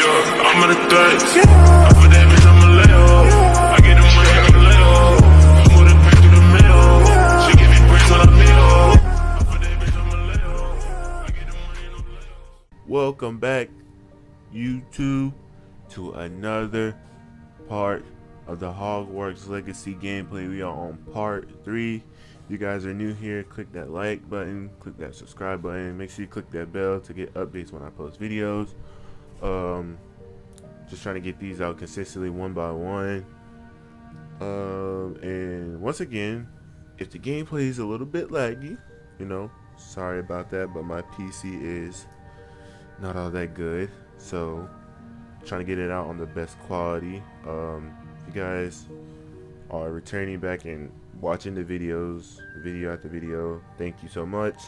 Yeah, I'm on the threats. I put that bitch on my layoff. I get the money on my layoff. Smooth it back through the mail. She give me bricks on a meal. I put that bitch on my layoff. I get the money on my layoff. Welcome back, YouTube, to another part of the Hogwarts Legacy gameplay. We are on part 3. If you guys are new here, click that like button, click that subscribe button, make sure you click that bell to get updates when I post videos. Just trying to get these out consistently one by one. And once again, if the gameplay is a little bit laggy, sorry about that, but my PC is not all that good, so trying to get it out on the best quality. If you guys are returning back and watching the videos, video after video, thank you so much.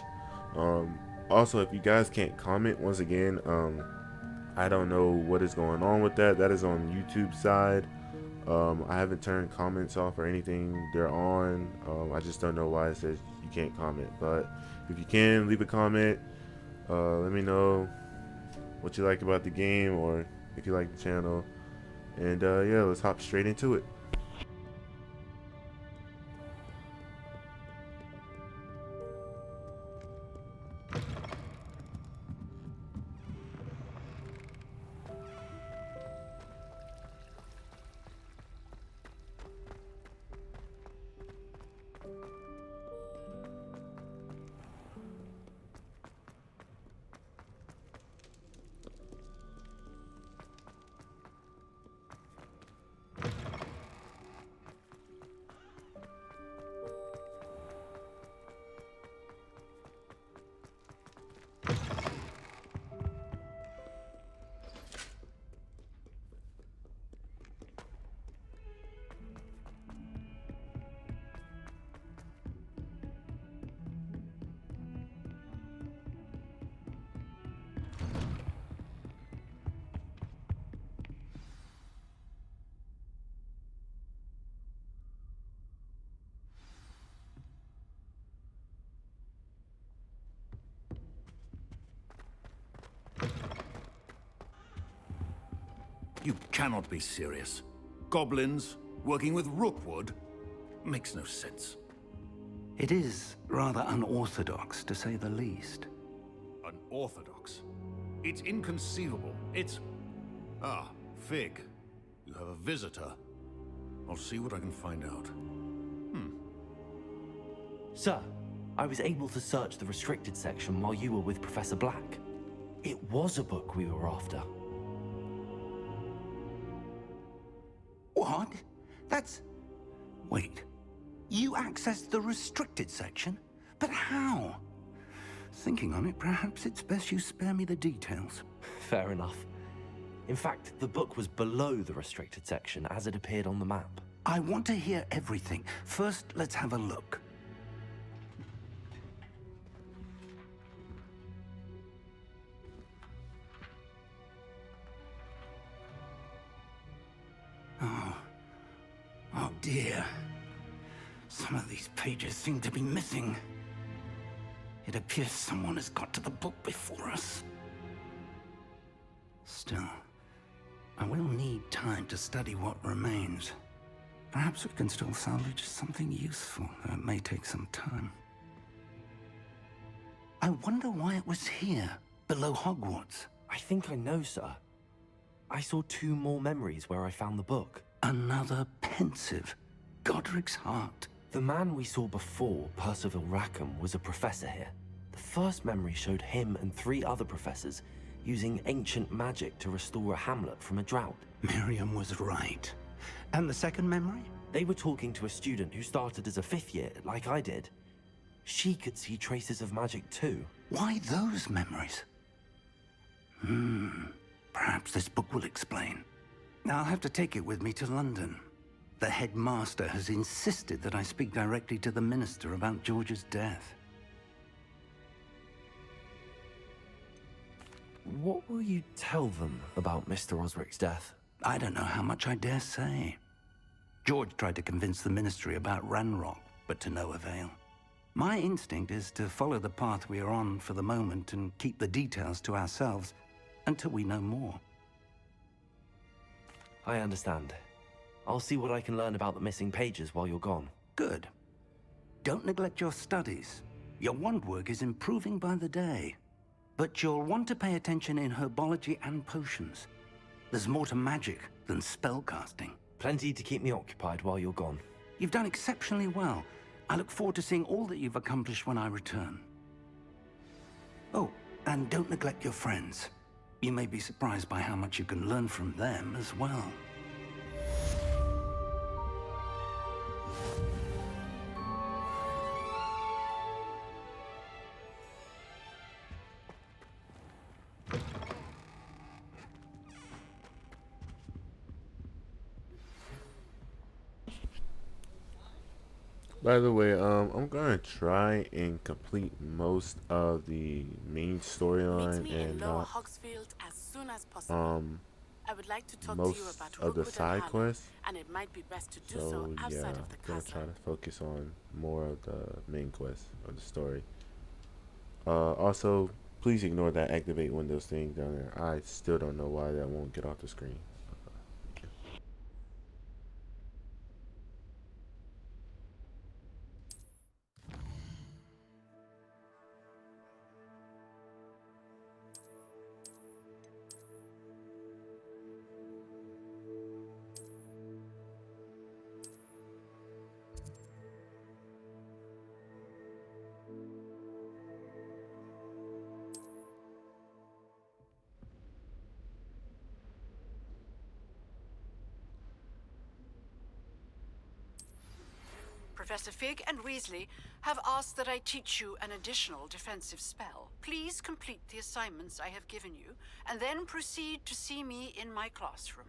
Also, if you guys can't comment, once again, I don't know what is going on with that. That is on YouTube side. I haven't turned comments off or anything. They're on. I just don't know why it says you can't comment. But if you can, leave a comment. Let me know what you like about the game, or if you like the channel. And yeah, let's hop straight into it. You cannot be serious. Goblins working with Rookwood makes no sense. It is rather unorthodox, to say the least. Unorthodox? It's inconceivable. It's... Ah, Fig. You have a visitor. I'll see what I can find out. Sir, I was able to search the restricted section while you were with Professor Black. It was a book we were after. What? That's... Wait. You accessed the restricted section? But how? Thinking on it, perhaps it's best you spare me the details. Fair enough. In fact, the book was below the restricted section as it appeared on the map. I want to hear everything. First, let's have a look. Oh dear. Some of these pages seem to be missing. It appears someone has got to the book before us. Still, I will need time to study what remains. Perhaps we can still salvage something useful, though it may take some time. I wonder why it was here, below Hogwarts. I think I know, sir. I saw 2 more memories where I found the book. Another pensive. Godric's heart. The man we saw before, Percival Rackham, was a professor here. The first memory showed him and 3 other professors using ancient magic to restore a hamlet from a drought. Miriam was right. And the second memory? They were talking to a student who started as a 5th year, like I did. She could see traces of magic too. Why those memories? Perhaps this book will explain. I'll have to take it with me to London. The headmaster has insisted that I speak directly to the minister about George's death. What will you tell them about Mr. Osric's death? I don't know how much I dare say. George tried to convince the ministry about Ranrock, but to no avail. My instinct is to follow the path we are on for the moment and keep the details to ourselves until we know more. I understand. I'll see what I can learn about the missing pages while you're gone. Good. Don't neglect your studies. Your wand work is improving by the day. But you'll want to pay attention in herbology and potions. There's more to magic than spellcasting. Plenty to keep me occupied while you're gone. You've done exceptionally well. I look forward to seeing all that you've accomplished when I return. Oh, and don't neglect your friends. You may be surprised by how much you can learn from them as well. By the way, I'm gonna try and complete most of the main Meet storyline me in and Lower not Hogsfield as soon as possible. I would like to talk to you most about of the Rookwood and side Harlem, quests. and it might be best to do So so yeah, outside I'm of the gonna castle. try to focus on more of the main quest of the story. Also, please ignore that activate windows thing down there. I still don't know why that won't get off the screen. Professor Fig and Weasley have asked that I teach you an additional defensive spell. Please complete the assignments I have given you, and then proceed to see me in my classroom.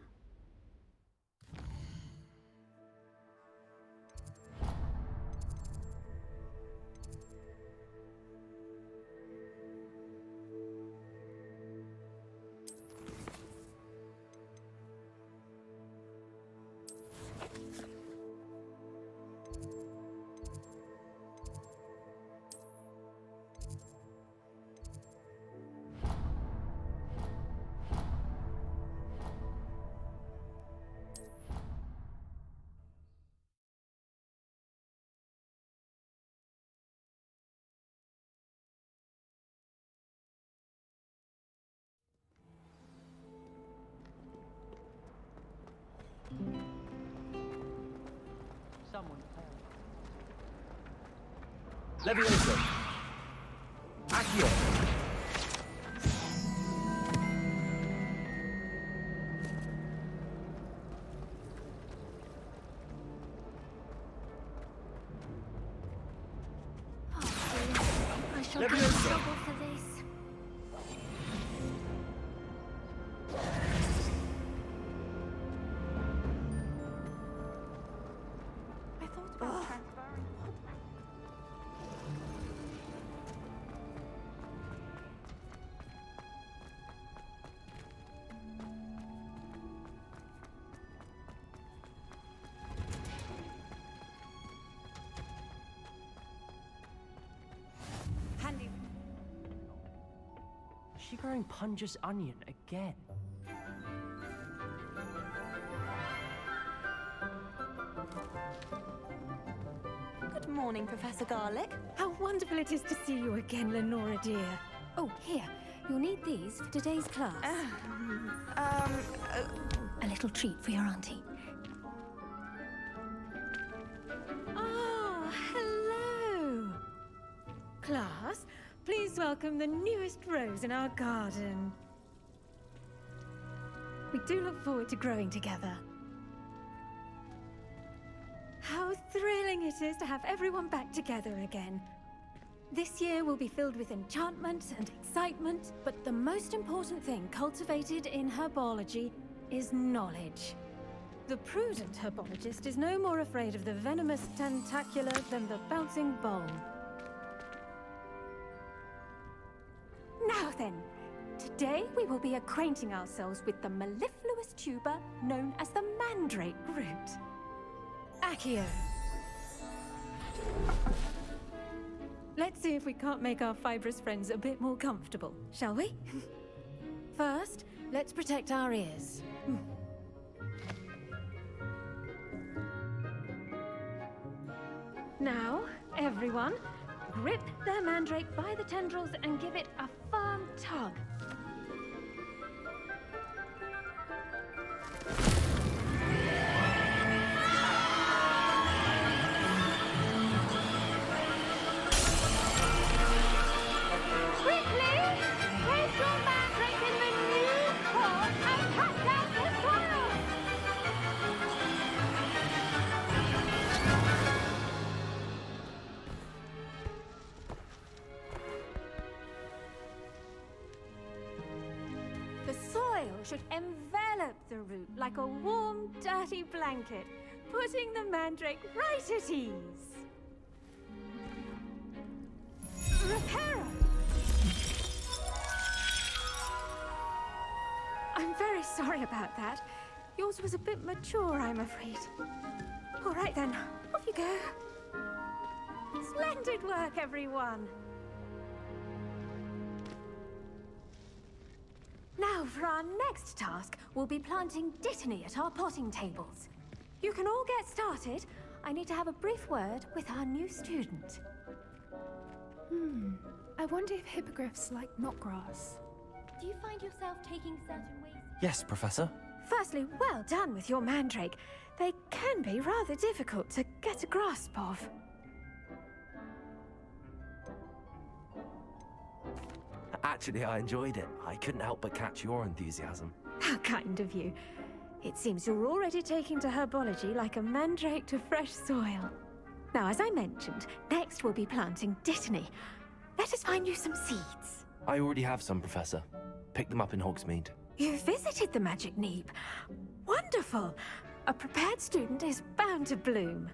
Leviosa! Accio! I shall have to struggle for this. I thought about transferring. Handy. Is she growing Punja's onion again? Good morning, Professor Garlick. How wonderful it is to see you again, Lenora dear. Oh, here. You'll need these for today's class. A little treat for your auntie. Oh, hello. Class, please welcome the newest rose in our garden. We do look forward to growing together. How thrilling it is to have everyone back together again. This year will be filled with enchantment and excitement, but the most important thing cultivated in herbology is knowledge. The prudent herbologist is no more afraid of the venomous tentacular than the bouncing bulb. Now then, today we will be acquainting ourselves with the mellifluous tuber known as the mandrake root. Accio. Let's see if we can't make our fibrous friends a bit more comfortable, shall we? First, let's protect our ears. Now, everyone, grip their mandrake by the tendrils and give it a firm tug. Quickly! Place your mandrake in the new pot and cut down the soil! The soil should envelop the root like a warm, dirty blanket, putting the mandrake right at ease. Reparo! I'm very sorry about that. Yours was a bit mature, I'm afraid. All right then, off you go. Splendid work, everyone. Now, for our next task, we'll be planting dittany at our potting tables. You can all get started. I need to have a brief word with our new student. I wonder if hippogriffs like knotgrass. Do you find yourself taking certain ways? Yes, Professor. Firstly, well done with your mandrake. They can be rather difficult to get a grasp of. Actually, I enjoyed it. I couldn't help but catch your enthusiasm. How kind of you. It seems you're already taking to herbology like a mandrake to fresh soil. Now, as I mentioned, next we'll be planting dittany. Let us find you some seeds. I already have some, Professor. Picked them up in Hogsmeade. You visited the Magic Neep. Wonderful! A prepared student is bound to bloom.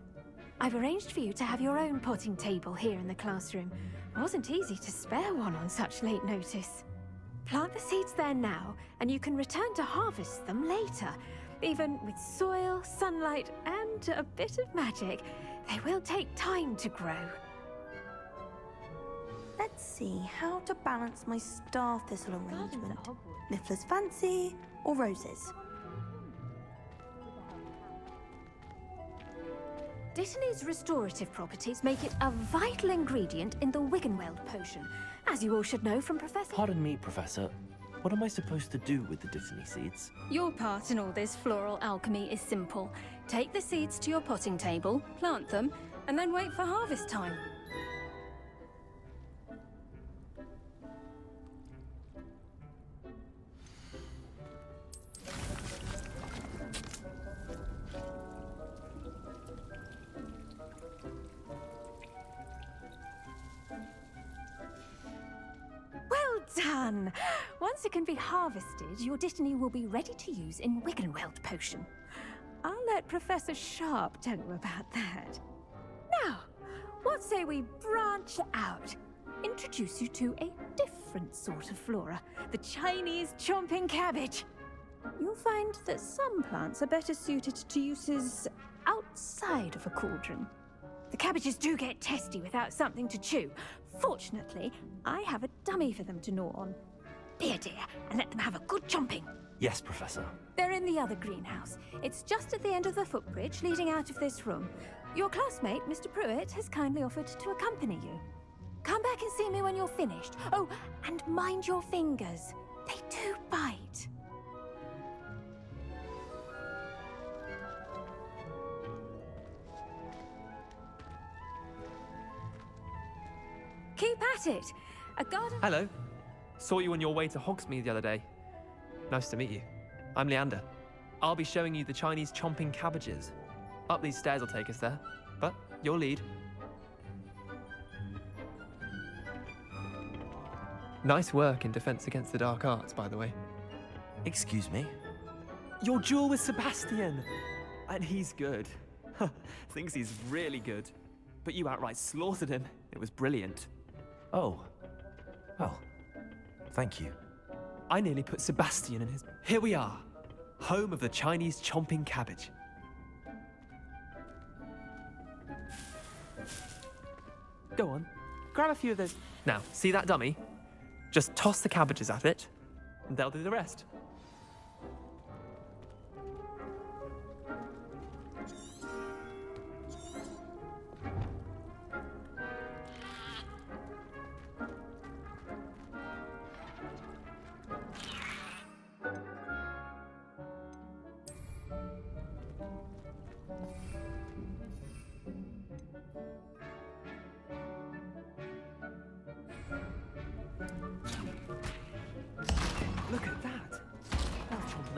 I've arranged for you to have your own potting table here in the classroom. It wasn't easy to spare one on such late notice. Plant the seeds there now, and you can return to harvest them later. Even with soil, sunlight, and a bit of magic, they will take time to grow. Let's see how to balance my star thistle arrangement. Niffler's fancy or roses? Dittany's restorative properties make it a vital ingredient in the Wiggenweld potion, as you all should know from Professor... Pardon me, Professor. What am I supposed to do with the dittany seeds? Your part in all this floral alchemy is simple. Take the seeds to your potting table, plant them, and then wait for harvest time. Well done! Once it can be harvested, your dittany will be ready to use in Wiggenweld potion. I'll let Professor Sharp tell you about that. Now, what say we branch out? Introduce you to a different sort of flora, the Chinese chomping cabbage. You'll find that some plants are better suited to uses outside of a cauldron. The cabbages do get testy without something to chew. Fortunately, I have a dummy for them to gnaw on. Be a dear and let them have a good chomping. Yes, Professor. They're in the other greenhouse. It's just at the end of the footbridge leading out of this room. Your classmate, Mr. Pruitt, has kindly offered to accompany you. Come back and see me when you're finished. Oh, and mind your fingers. They do bite. Keep at it. A garden... Hello. Saw you on your way to Hogsmeade the other day. Nice to meet you. I'm Leander. I'll be showing you the Chinese chomping cabbages. Up these stairs will take us there, but you'll lead. Nice work in Defense Against the Dark Arts, by the way. Excuse me? Your duel with Sebastian! And he's good. Thinks he's really good. But you outright slaughtered him. It was brilliant. Oh. Well, thank you. I nearly put Sebastian in his... Here we are. Home of the Chinese chomping cabbage. Go on. Grab a few of those. Now, see that dummy? Just toss the cabbages at it, and they'll do the rest.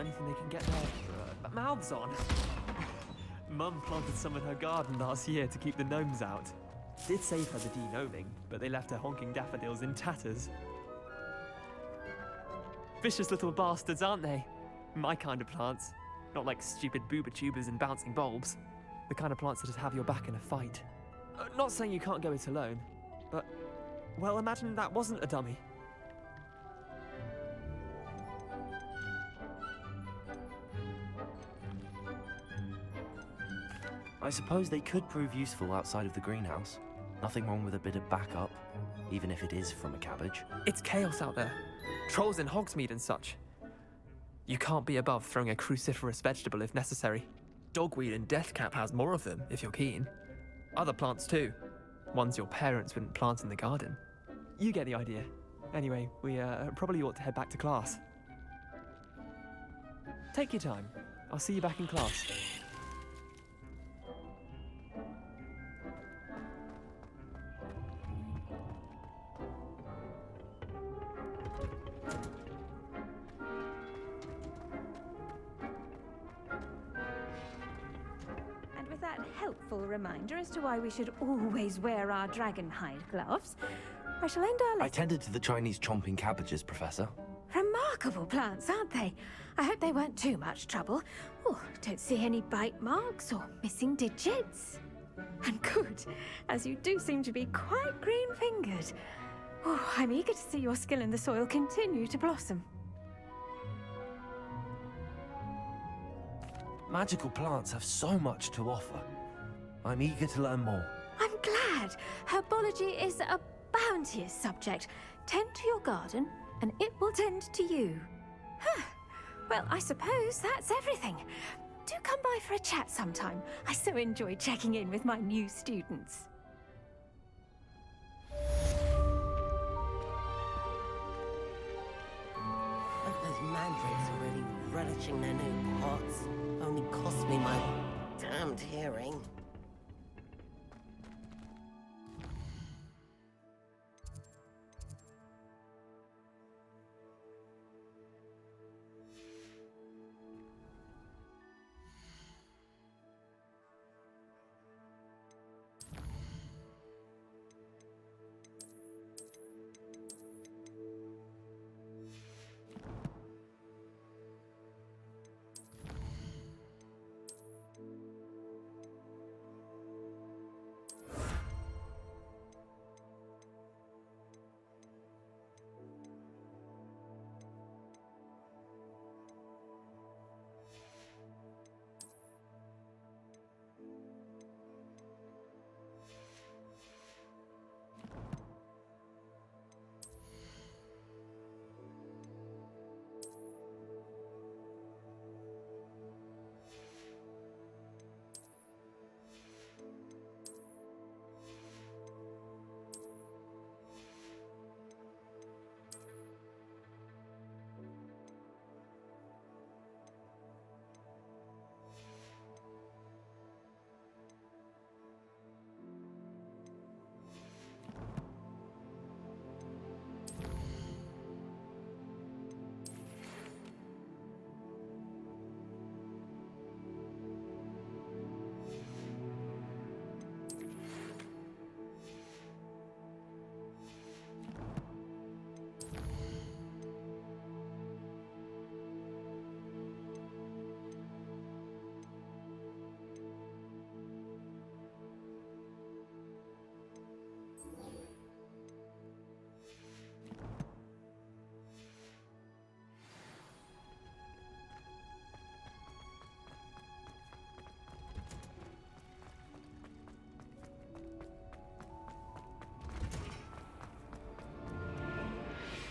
anything they can get their mouths on. Mum planted some in her garden last year to keep the gnomes out. Did save her the de-gnoming, but they left her honking daffodils in tatters. Vicious little bastards, aren't they? My kind of plants. Not like stupid booba tubers and bouncing bulbs. The kind of plants that just have your back in a fight. Not saying you can't go it alone, but, well, imagine that wasn't a dummy. I suppose they could prove useful outside of the greenhouse. Nothing wrong with a bit of backup, even if it is from a cabbage. It's chaos out there. Trolls in Hogsmeade and such. You can't be above throwing a cruciferous vegetable if necessary. Dogweed and deathcap has more of them, if you're keen. Other plants too. Ones your parents wouldn't plant in the garden. You get the idea. Anyway, we probably ought to head back to class. Take your time. I'll see you back in class. And with that helpful reminder as to why we should always wear our dragon hide gloves, I shall end our I lesson. tended to the Chinese chomping cabbages, Professor. Remarkable plants, aren't they? I hope they weren't too much trouble. Oh, don't see any bite marks or missing digits. And good, as you do seem to be quite green-fingered. Oh, I'm eager to see your skill in the soil continue to blossom. Magical plants have so much to offer. I'm eager to learn more. I'm glad. Herbology is a bounteous subject. Tend to your garden, and it will tend to you. Huh. Well, I suppose that's everything. Do come by for a chat sometime. I so enjoy checking in with my new students. Hope those mandrakes are really relishing their new pots. Only cost me my damned hearing.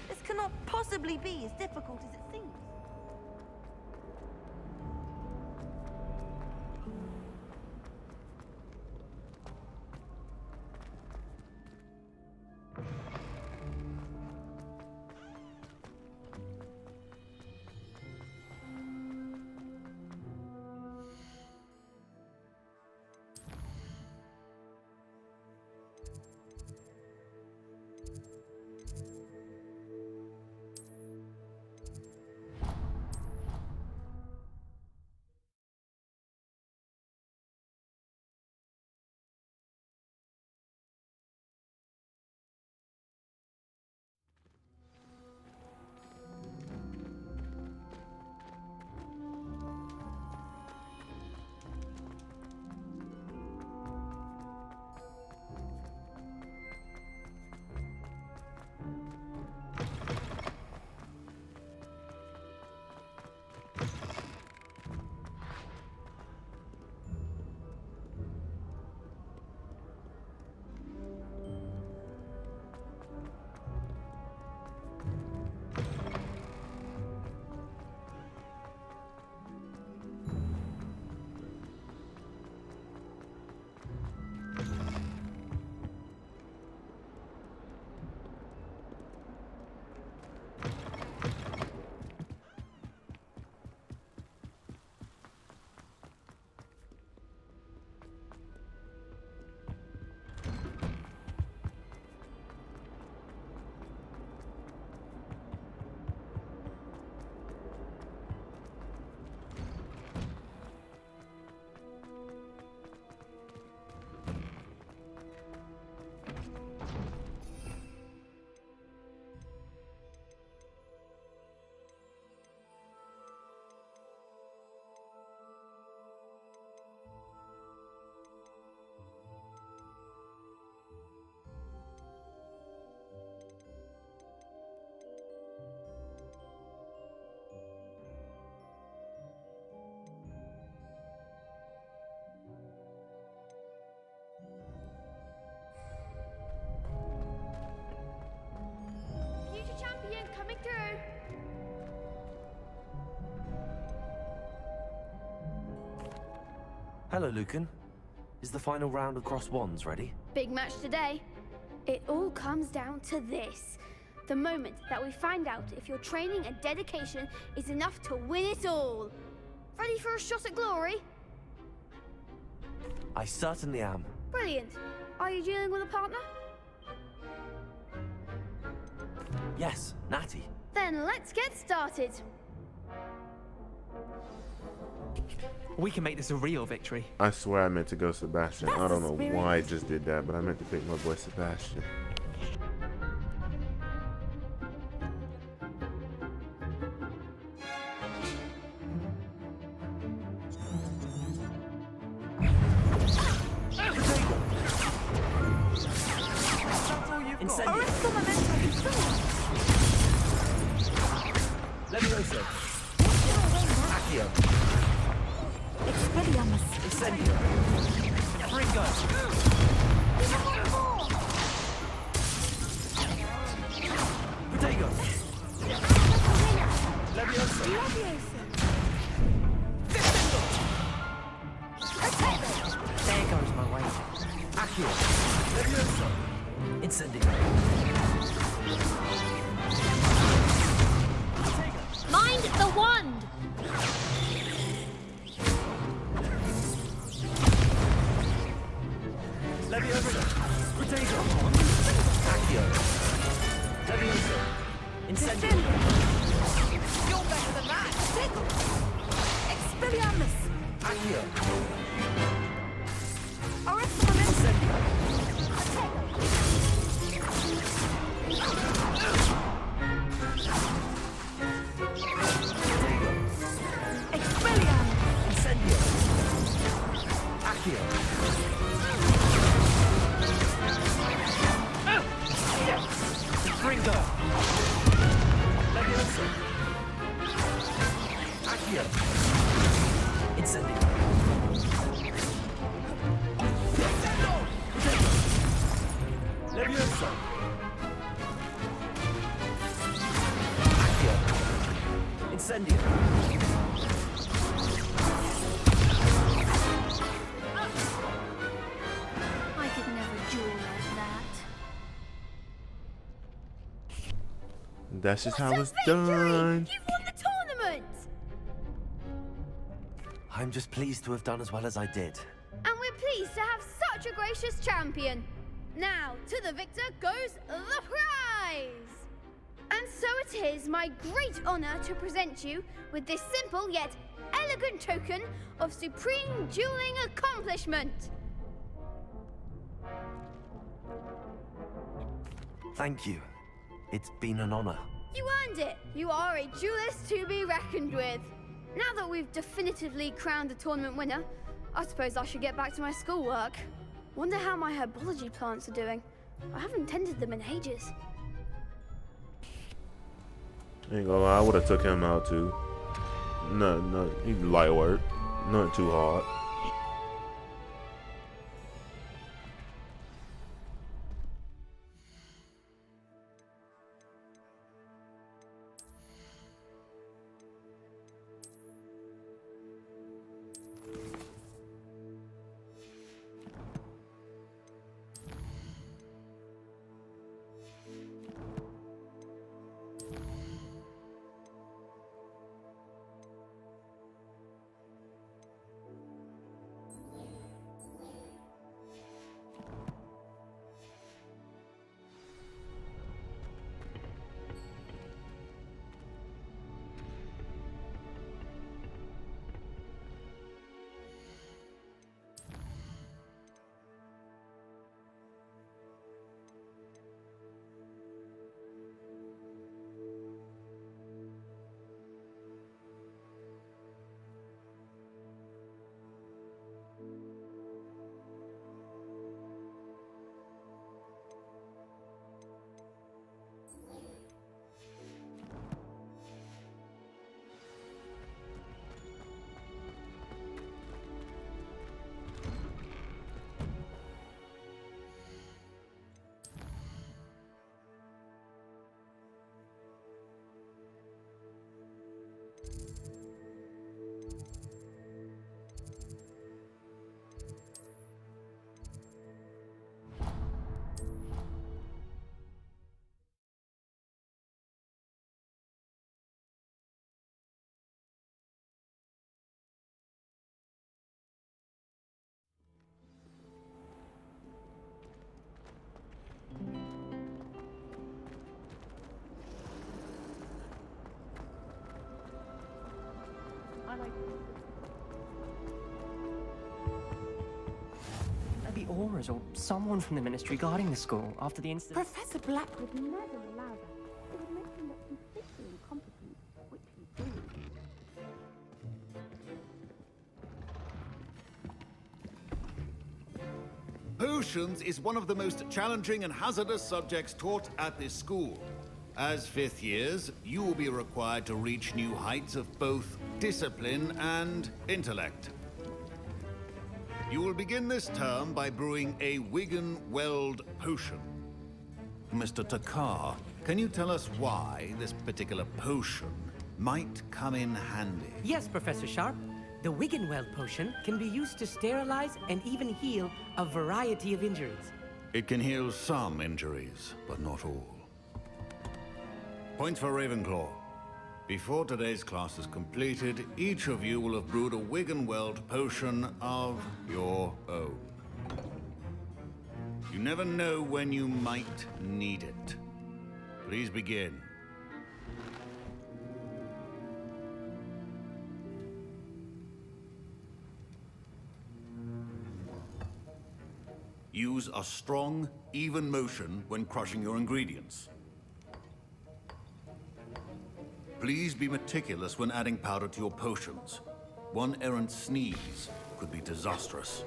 This cannot possibly be as difficult as it seems. Hello, Lucan. Is the final round of cross wands ready? Big match today. It all comes down to this. The moment that we find out if your training and dedication is enough to win it all. Ready for a shot at glory? I certainly am. Brilliant. Are you dealing with a partner? Yes, Natty. Then let's get started. We can make this a real victory. I swear I meant to go Sebastian. I don't know why I just did that, but I meant to pick my boy Sebastian. Levioso. Accio. Expelliarmus. Incendio. Ringo. Protego. Levioso. There goes my way. Accio. Levioso. Incendio. Mind the wand! Levioso. Protego. Accio. Levioso. Incendio. You're better than that. Expelliarmus. Accio. Incendio. Expelliarmus. Incendio. Accio. Ringo. Levioso. Accio. Incendio. Levioso. Accio. Incendio. I could never duel like that. That's just how it's Victory! done. You've won the tournament! I'm just pleased to have done as well as I did. And we're pleased to have such a gracious champion. Now, to the victor goes the prize! And so it is my great honor to present you with this simple yet elegant token of supreme dueling accomplishment. Thank you. It's been an honor. You earned it. You are a duelist to be reckoned with. Now that we've definitively crowned the tournament winner, I suppose I should get back to my schoolwork. Wonder how my herbology plants are doing. I haven't tended them in ages. Ain't gonna lie, I would have took him out too. No, he light work. Nothing too hard. The Auras or someone from the ministry guarding the school after the incident. Professor Black would never allow that. It would make him look completely incompetent, which he proves. Potions is one of the most challenging and hazardous subjects taught at this school. As fifth years, you will be required to reach new heights of both discipline and intellect. You will begin this term by brewing a Wigan Weld potion. Mr. Takar, can you tell us why this particular potion might come in handy? Yes, Professor Sharp. The Wiggenweld potion can be used to sterilize and even heal a variety of injuries. It can heal some injuries, but not all. Points for Ravenclaw. Before today's class is completed, each of you will have brewed a Wiggenweld potion of your own. You never know when you might need it. Please begin. Use a strong, even motion when crushing your ingredients. Please be meticulous when adding powder to your potions. One errant sneeze could be disastrous.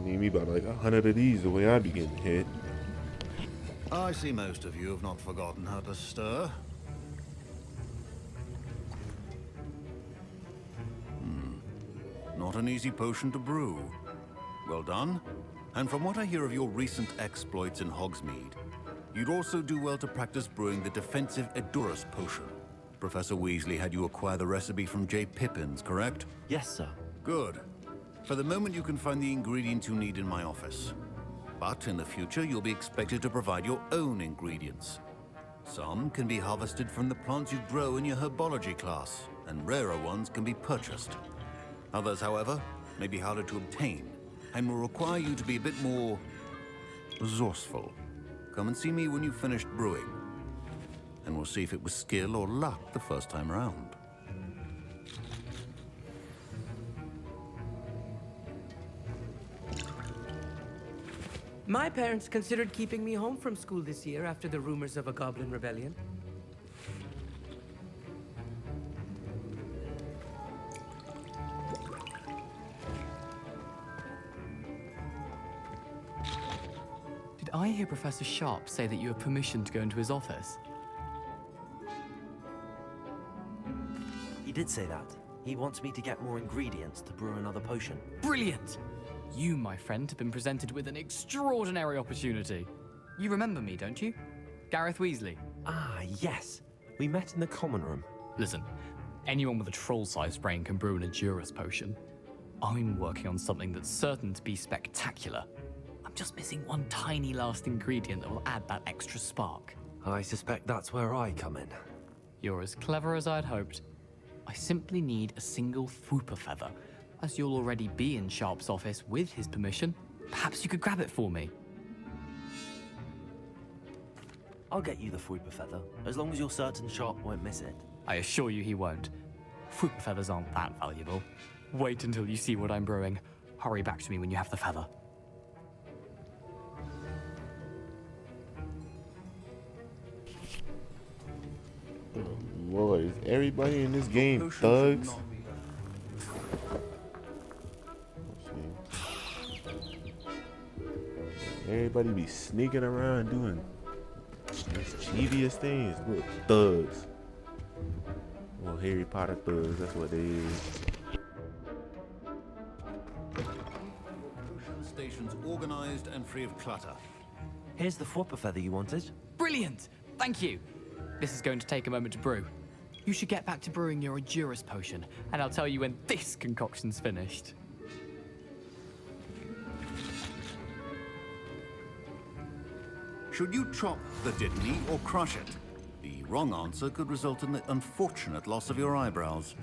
Need me about like 100 of these the way I be getting hit. I see most of you have not forgotten how to stir. Not an easy potion to brew. Well done. And from what I hear of your recent exploits in Hogsmeade, you'd also do well to practice brewing the defensive Edurus potion. Professor Weasley had you acquire the recipe from J. Pippins, correct? Yes, sir. Good. For the moment, you can find the ingredients you need in my office. But in the future, you'll be expected to provide your own ingredients. Some can be harvested from the plants you grow in your herbology class, and rarer ones can be purchased. Others, however, may be harder to obtain, and will require you to be a bit more resourceful. Come and see me when you've finished brewing, and we'll see if it was skill or luck the first time around. My parents considered keeping me home from school this year after the rumors of a goblin rebellion. Did I hear Professor Sharp say that you have permission to go into his office? He did say that. He wants me to get more ingredients to brew another potion. Brilliant! You, my friend, have been presented with an extraordinary opportunity. You remember me, don't you? Gareth Weasley. Ah, yes. We met in the common room. Listen, anyone with a troll-sized brain can brew an Edurus potion. I'm working on something that's certain to be spectacular. I'm just missing one tiny last ingredient that will add that extra spark. I suspect that's where I come in. You're as clever as I'd hoped. I simply need a single Fwooper feather. As you'll already be in Sharp's office with his permission, perhaps you could grab it for me. I'll get you the Fwooper feather, as long as you're certain Sharp won't miss it. I assure you he won't. Fwooper feathers aren't that valuable. Wait until you see what I'm brewing. Hurry back to me when you have the feather. Lord, is everybody in this game thugs? Everybody be sneaking around doing mischievous things. Look, thugs. Well, Harry Potter thugs, that's what they is. Stations organized and free of clutter. Here's the Fwooper feather you wanted. Brilliant! Thank you! This is going to take a moment to brew. You should get back to brewing your Edurus potion, and I'll tell you when this concoction's finished. Should you chop the Dittany or crush it? The wrong answer could result in the unfortunate loss of your eyebrows.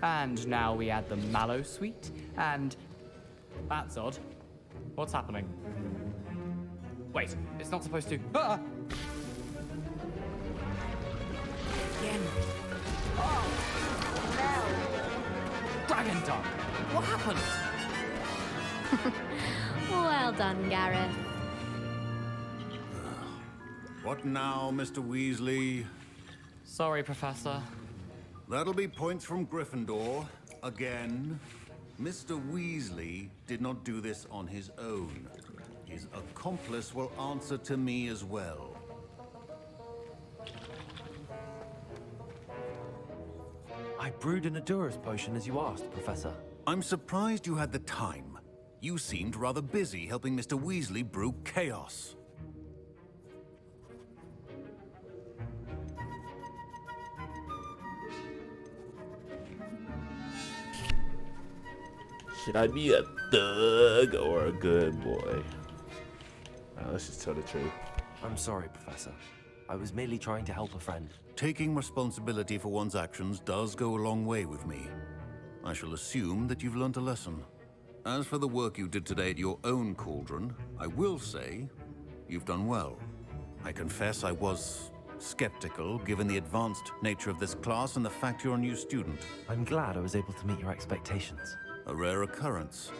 And now we add the mallow sweet, and... That's odd. What's happening? Wait, it's not supposed to... Ah! Again. Oh! No! Dragon tongue! What happened? Well done, Gareth. What now, Mr. Weasley? Sorry, Professor. That'll be points from Gryffindor. Again. Mr. Weasley did not do this on his own. His accomplice will answer to me as well. I brewed an Edurus potion as you asked, Professor. I'm surprised you had the time. You seemed rather busy helping Mr. Weasley brew chaos. Should I be a thug or a good boy? Let's just tell the truth. I'm sorry, Professor. I was merely trying to help a friend. Taking responsibility for one's actions does go a long way with me. I shall assume that you've learnt a lesson. As for the work you did today at your own cauldron, I will say you've done well. I confess I was skeptical, given the advanced nature of this class and the fact you're a new student. I'm glad I was able to meet your expectations. A rare occurrence.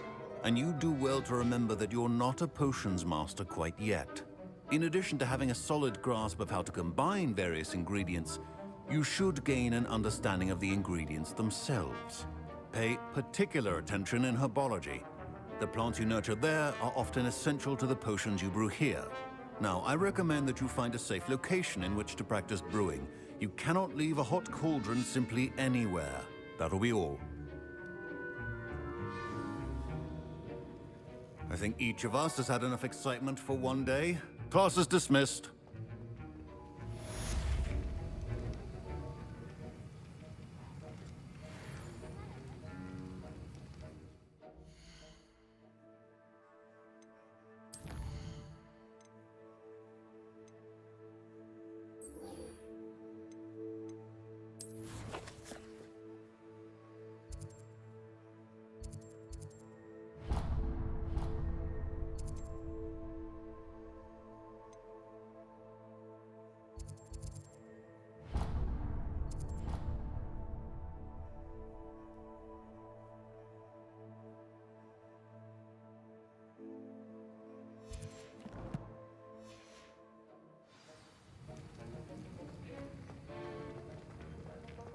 And you do well to remember that you're not a potions master quite yet. In addition to having a solid grasp of how to combine various ingredients, you should gain an understanding of the ingredients themselves. Pay particular attention in herbology. The plants you nurture there are often essential to the potions you brew here. Now, I recommend that you find a safe location in which to practice brewing. You cannot leave a hot cauldron simply anywhere. That'll be all. I think each of us has had enough excitement for one day. Class is dismissed.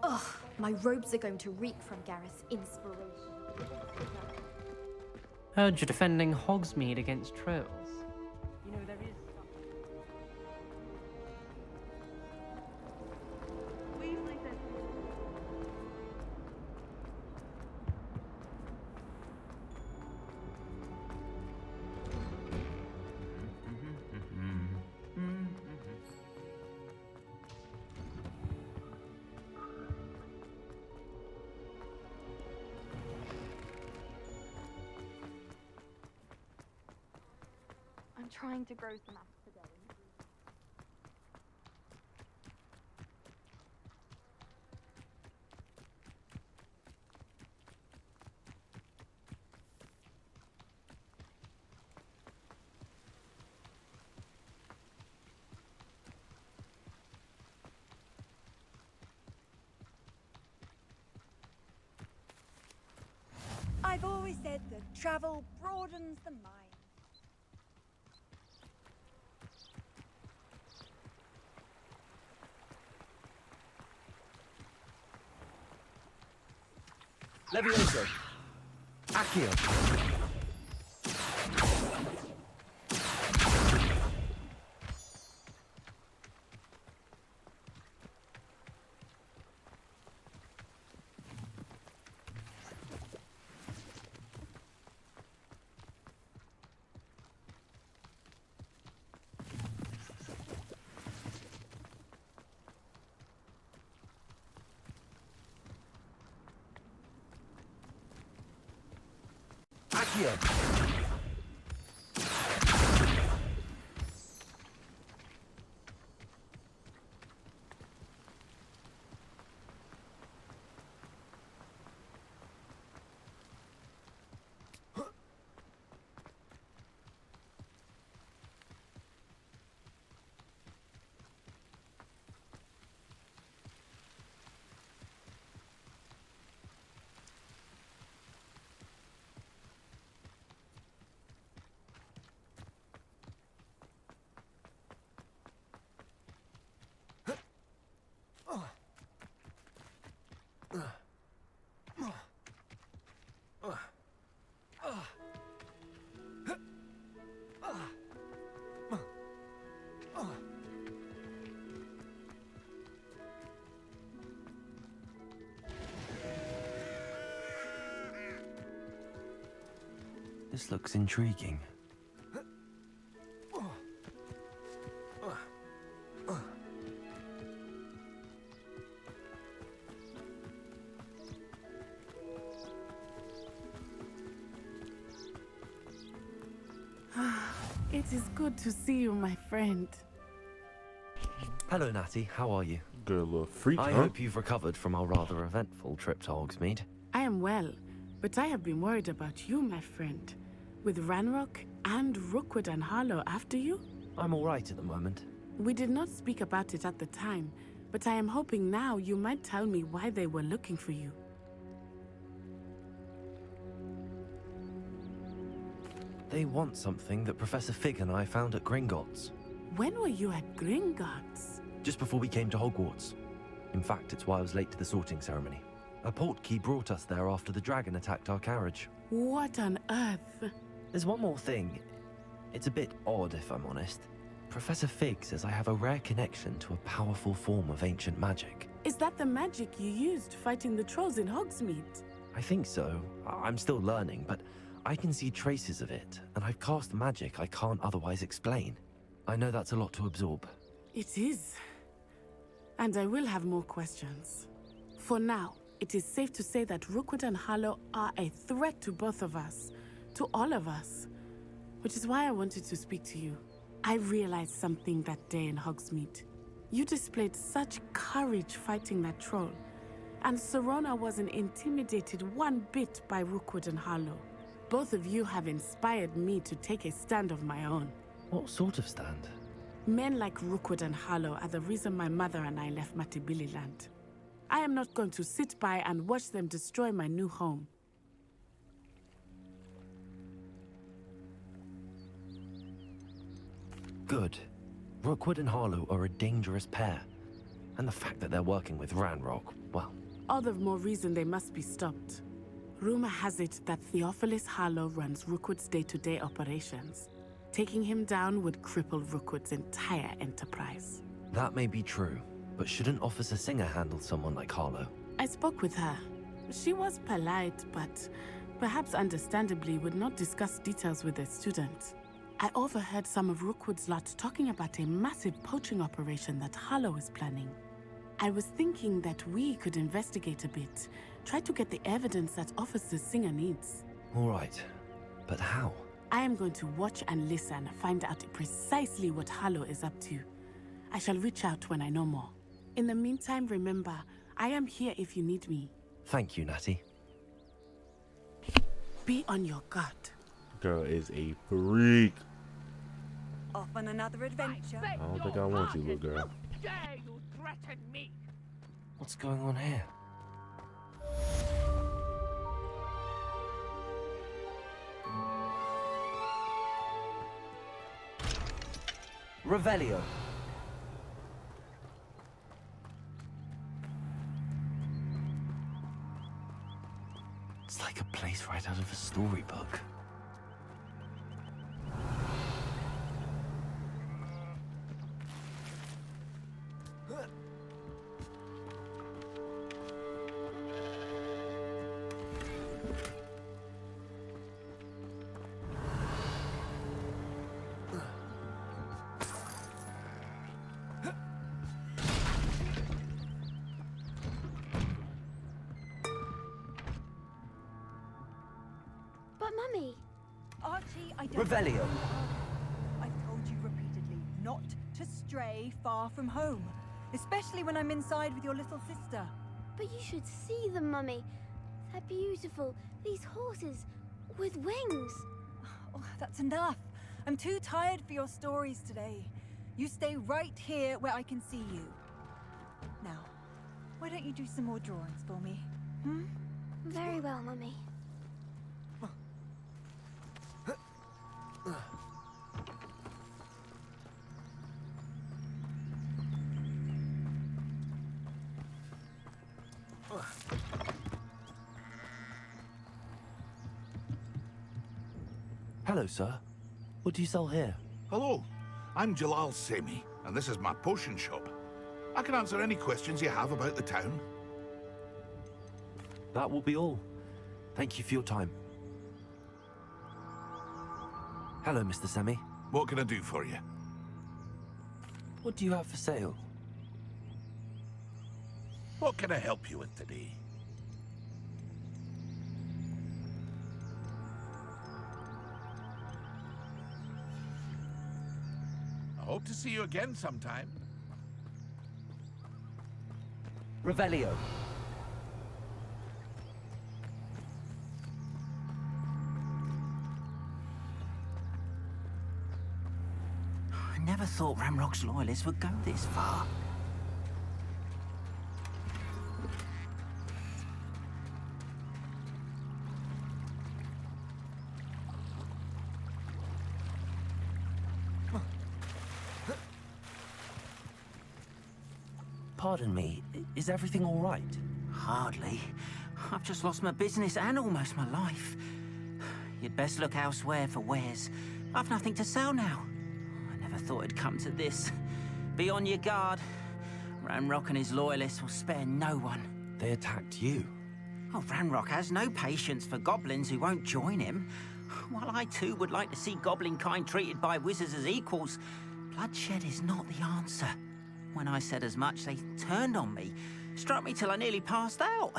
Ugh, my robes are going to reek from Gareth's inspiration. Heard you're defending Hogsmeade against trolls. You know, there is... I'm trying to grow some apples today. I've always said that travel broadens the mind. Levioso. Accio. Accio. This looks intriguing. It is good to see you, my friend. Hello, Natty. How are you? Good little freak, I huh? hope you've recovered from our rather eventful trip to Hogsmeade. I am well, but I have been worried about you, my friend. With Ranrock and Rookwood and Harlow after you? I'm all right at the moment. We did not speak about it at the time, but I am hoping now you might tell me why they were looking for you. They want something that Professor Fig and I found at Gringotts. When were you at Gringotts? Just before we came to Hogwarts. In fact, it's why I was late to the sorting ceremony. A portkey brought us there after the dragon attacked our carriage. What on earth? There's one more thing. It's a bit odd, if I'm honest. Professor Fig says I have a rare connection to a powerful form of ancient magic. Is that the magic you used fighting the trolls in Hogsmeade? I think so. I'm still learning, but I can see traces of it, and I've cast magic I can't otherwise explain. I know that's a lot to absorb. It is. And I will have more questions. For now, it is safe to say that Rookwood and Harlow are a threat to both of us. To all of us. Which is why I wanted to speak to you. I realized something that day in Hogsmeade. You displayed such courage fighting that troll. And Serona wasn't intimidated one bit by Rookwood and Harlow. Both of you have inspired me to take a stand of my own. What sort of stand? Men like Rookwood and Harlow are the reason my mother and I left Matabeleland. I am not going to sit by and watch them destroy my new home. Good. Rookwood and Harlow are a dangerous pair. And the fact that they're working with Ranrock, well... All the more reason they must be stopped. Rumor has it that Theophilus Harlow runs Rookwood's day-to-day operations. Taking him down would cripple Rookwood's entire enterprise. That may be true, but shouldn't Officer Singer handle someone like Harlow? I spoke with her. She was polite, but perhaps understandably would not discuss details with a student. I overheard some of Rookwood's lot talking about a massive poaching operation that Harlow is planning. I was thinking that we could investigate a bit, try to get the evidence that Officer Singer needs. All right, but how? I am going to watch and listen, find out precisely what Harlow is up to. I shall reach out when I know more. In the meantime, remember, I am here if you need me. Thank you, Natty. Be on your guard. Girl is a freak. Off on another adventure. I don't think I want you, little girl. Dare you threaten me? What's going on here? Revelio. It's like a place right out of a storybook. But Mummy... Archie, I don't... Revelio. I've told you repeatedly not to stray far from home. Especially when I'm inside with your little sister. But you should see them, Mummy. They're beautiful. These horses with wings. Oh, that's enough. I'm too tired for your stories today. You stay right here where I can see you. Now, why don't you do some more drawings for me? Hmm? Very well, Mummy. Hello, sir. What do you sell here? Hello, I'm Jalal Semi, and this is my potion shop. I can answer any questions you have about the town. That will be all. Thank you for your time. Hello, Mr. Semi. What can I do for you? What do you have for sale? What can I help you with today? I hope to see you again sometime. Revelio. I never thought Ramrock's loyalists would go this far. Pardon me, is everything all right? Hardly. I've just lost my business and almost my life. You'd best look elsewhere for wares. I've nothing to sell now. I never thought it'd come to this. Be on your guard. Ranrock and his loyalists will spare no one. They attacked you. Oh, Ranrock has no patience for goblins who won't join him. While I too would like to see goblin kind treated by wizards as equals, bloodshed is not the answer. When I said as much, they turned on me, struck me till I nearly passed out.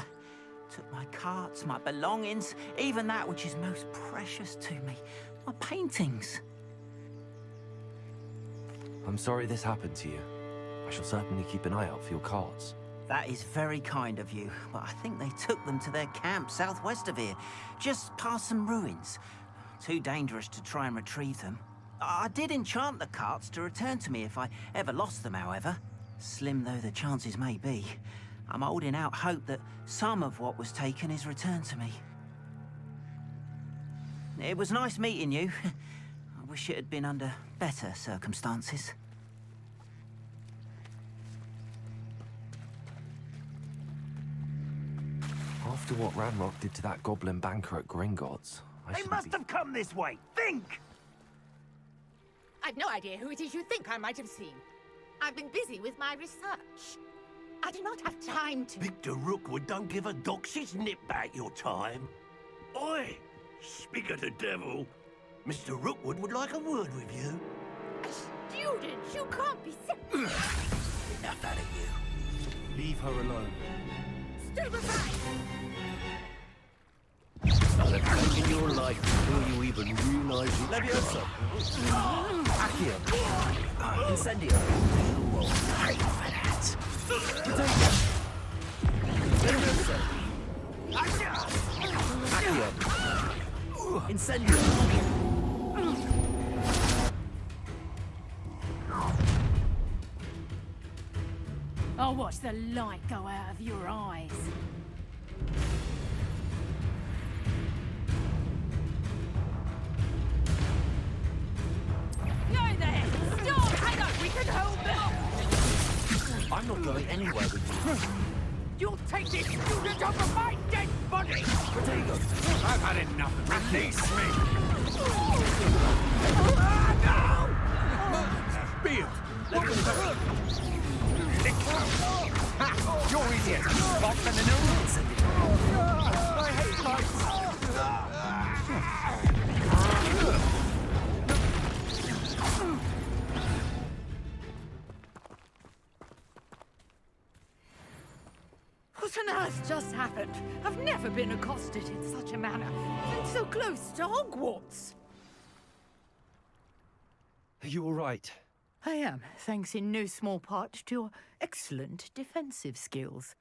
Took my carts, my belongings, even that which is most precious to me, my paintings. I'm sorry this happened to you. I shall certainly keep an eye out for your carts. That is very kind of you, but I think they took them to their camp southwest of here, just past some ruins. Too dangerous to try and retrieve them. I did enchant the carts to return to me if I ever lost them, however. Slim though the chances may be, I'm holding out hope that some of what was taken is returned to me. It was nice meeting you. I wish it had been under better circumstances. After what Ranrock did to that goblin banker at Gringotts, They must have come this way. Think! I've no idea who it is you think I might have seen. I've been busy with my research. I do not have time to... Victor Rookwood don't give a doxy's nip back your time. Oi! Speak of the devil. Mr. Rookwood would like a word with you. Student, you can't be serious. Enough out of you. Leave her alone. Stupefy! I'll have taken your life before you even realize it. Leviosa! Accio! Incendio! Pay for that! Leviosa! Accio! Incendio! I'll watch the light go out of your eyes. Yo there! Stop! Hang on! We can hold them! I'm not going anywhere with you. You'll take this student over my dead body! Potato! I've had enough. Release me! Beard! You're idiots! Spot and the nose! I hate lights! What on earth just happened? I've never been accosted in such a manner. And so close to Hogwarts. Are you all right? I am, thanks in no small part to your excellent defensive skills.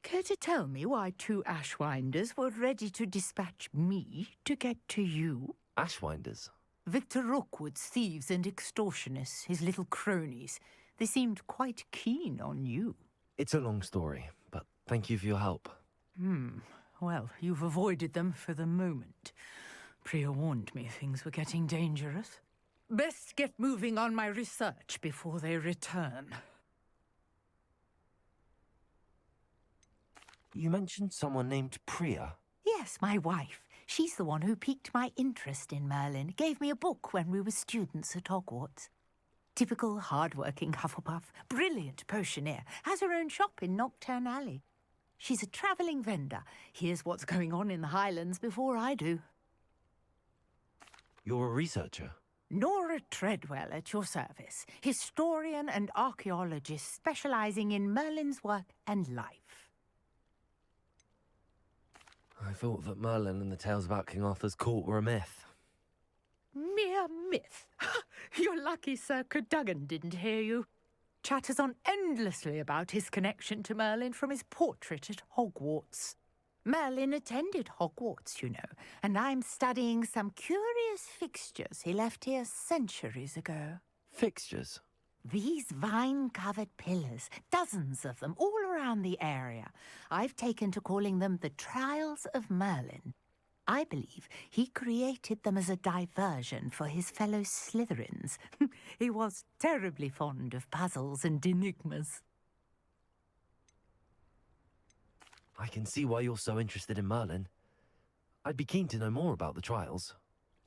Care to tell me why 2 Ashwinders were ready to dispatch me to get to you? Ashwinders? Victor Rookwood's thieves and extortionists, his little cronies. They seemed quite keen on you. It's a long story, but thank you for your help. Well, you've avoided them for the moment. Priya warned me things were getting dangerous. Best get moving on my research before they return. You mentioned someone named Priya. Yes, my wife. She's the one who piqued my interest in Merlin. Gave me a book when we were students at Hogwarts. Typical hard-working Hufflepuff. Brilliant potioneer. Has her own shop in Knockturn Alley. She's a travelling vendor. Hears what's going on in the Highlands before I do. You're a researcher? Nora Treadwell at your service. Historian and archaeologist specialising in Merlin's work and life. I thought that Merlin and the tales about King Arthur's court were a myth. Mere myth. You're lucky Sir Cadogan didn't hear you. Chatters on endlessly about his connection to Merlin from his portrait at Hogwarts. Merlin attended Hogwarts, you know, and I'm studying some curious fixtures he left here centuries ago. Fixtures? These vine-covered pillars, dozens of them, all around the area. I've taken to calling them the Trials of Merlin. I believe he created them as a diversion for his fellow Slytherins. He was terribly fond of puzzles and enigmas. I can see why you're so interested in Merlin. I'd be keen to know more about the trials.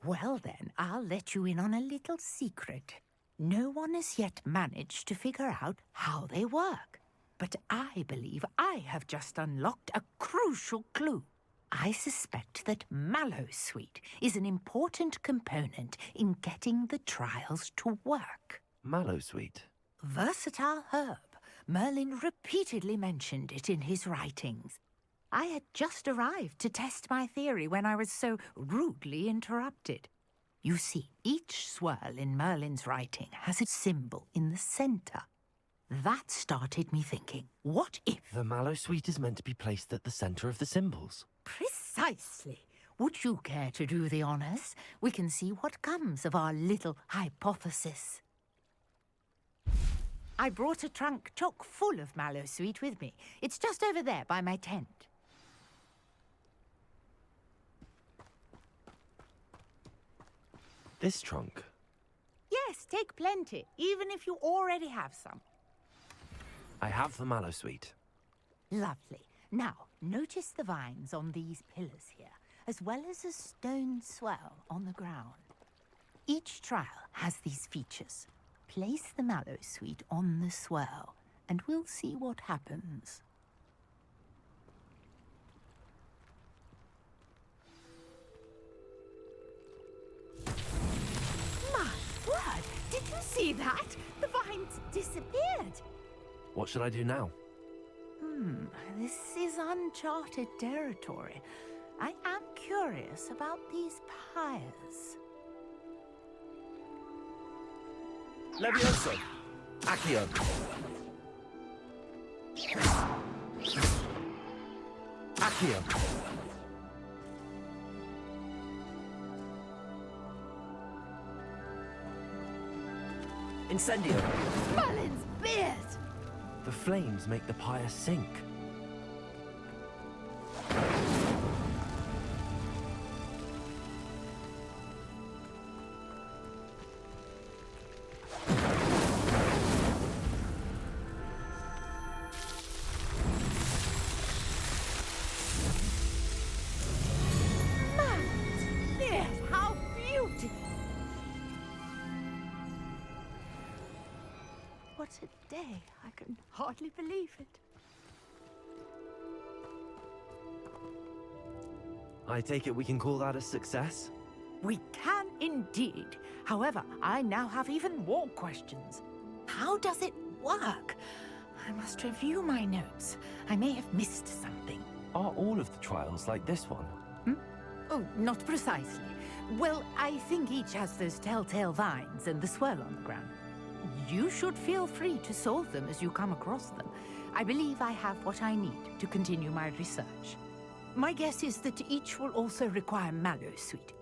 Well then, I'll let you in on a little secret. No one has yet managed to figure out how they work. But I believe I have just unlocked a crucial clue. I suspect that Mallowsweet is an important component in getting the trials to work. Mallowsweet? Versatile herb. Merlin repeatedly mentioned it in his writings. I had just arrived to test my theory when I was so rudely interrupted. You see, each swirl in Merlin's writing has a symbol in the centre. That started me thinking, what if... The Mallowsweet is meant to be placed at the centre of the symbols. Precisely. Would you care to do the honours? We can see what comes of our little hypothesis. I brought a trunk chock full of Mallowsweet with me. It's just over there by my tent. This trunk? Yes, take plenty, even if you already have some. I have the Mallowsweet. Lovely. Now, notice the vines on these pillars here, as well as a stone swell on the ground. Each trial has these features. Place the Mallowsweet on the swirl, and we'll see what happens. My word! Did you see that? The vines disappeared. What should I do now? This is uncharted territory. I am curious about these pyres. Levioso! Accio! Accio! Incendio! Merlin's beard! The flames make the pyre sink. a day. I can hardly believe it. I take it we can call that a success? We can indeed. However, I now have even more questions. How does it work? I must review my notes. I may have missed something. Are all of the trials like this one? Oh, not precisely. Well, I think each has those telltale vines and the swirl on the ground. You should feel free to solve them as you come across them. I believe I have what I need to continue my research. My guess is that each will also require mallowsweet,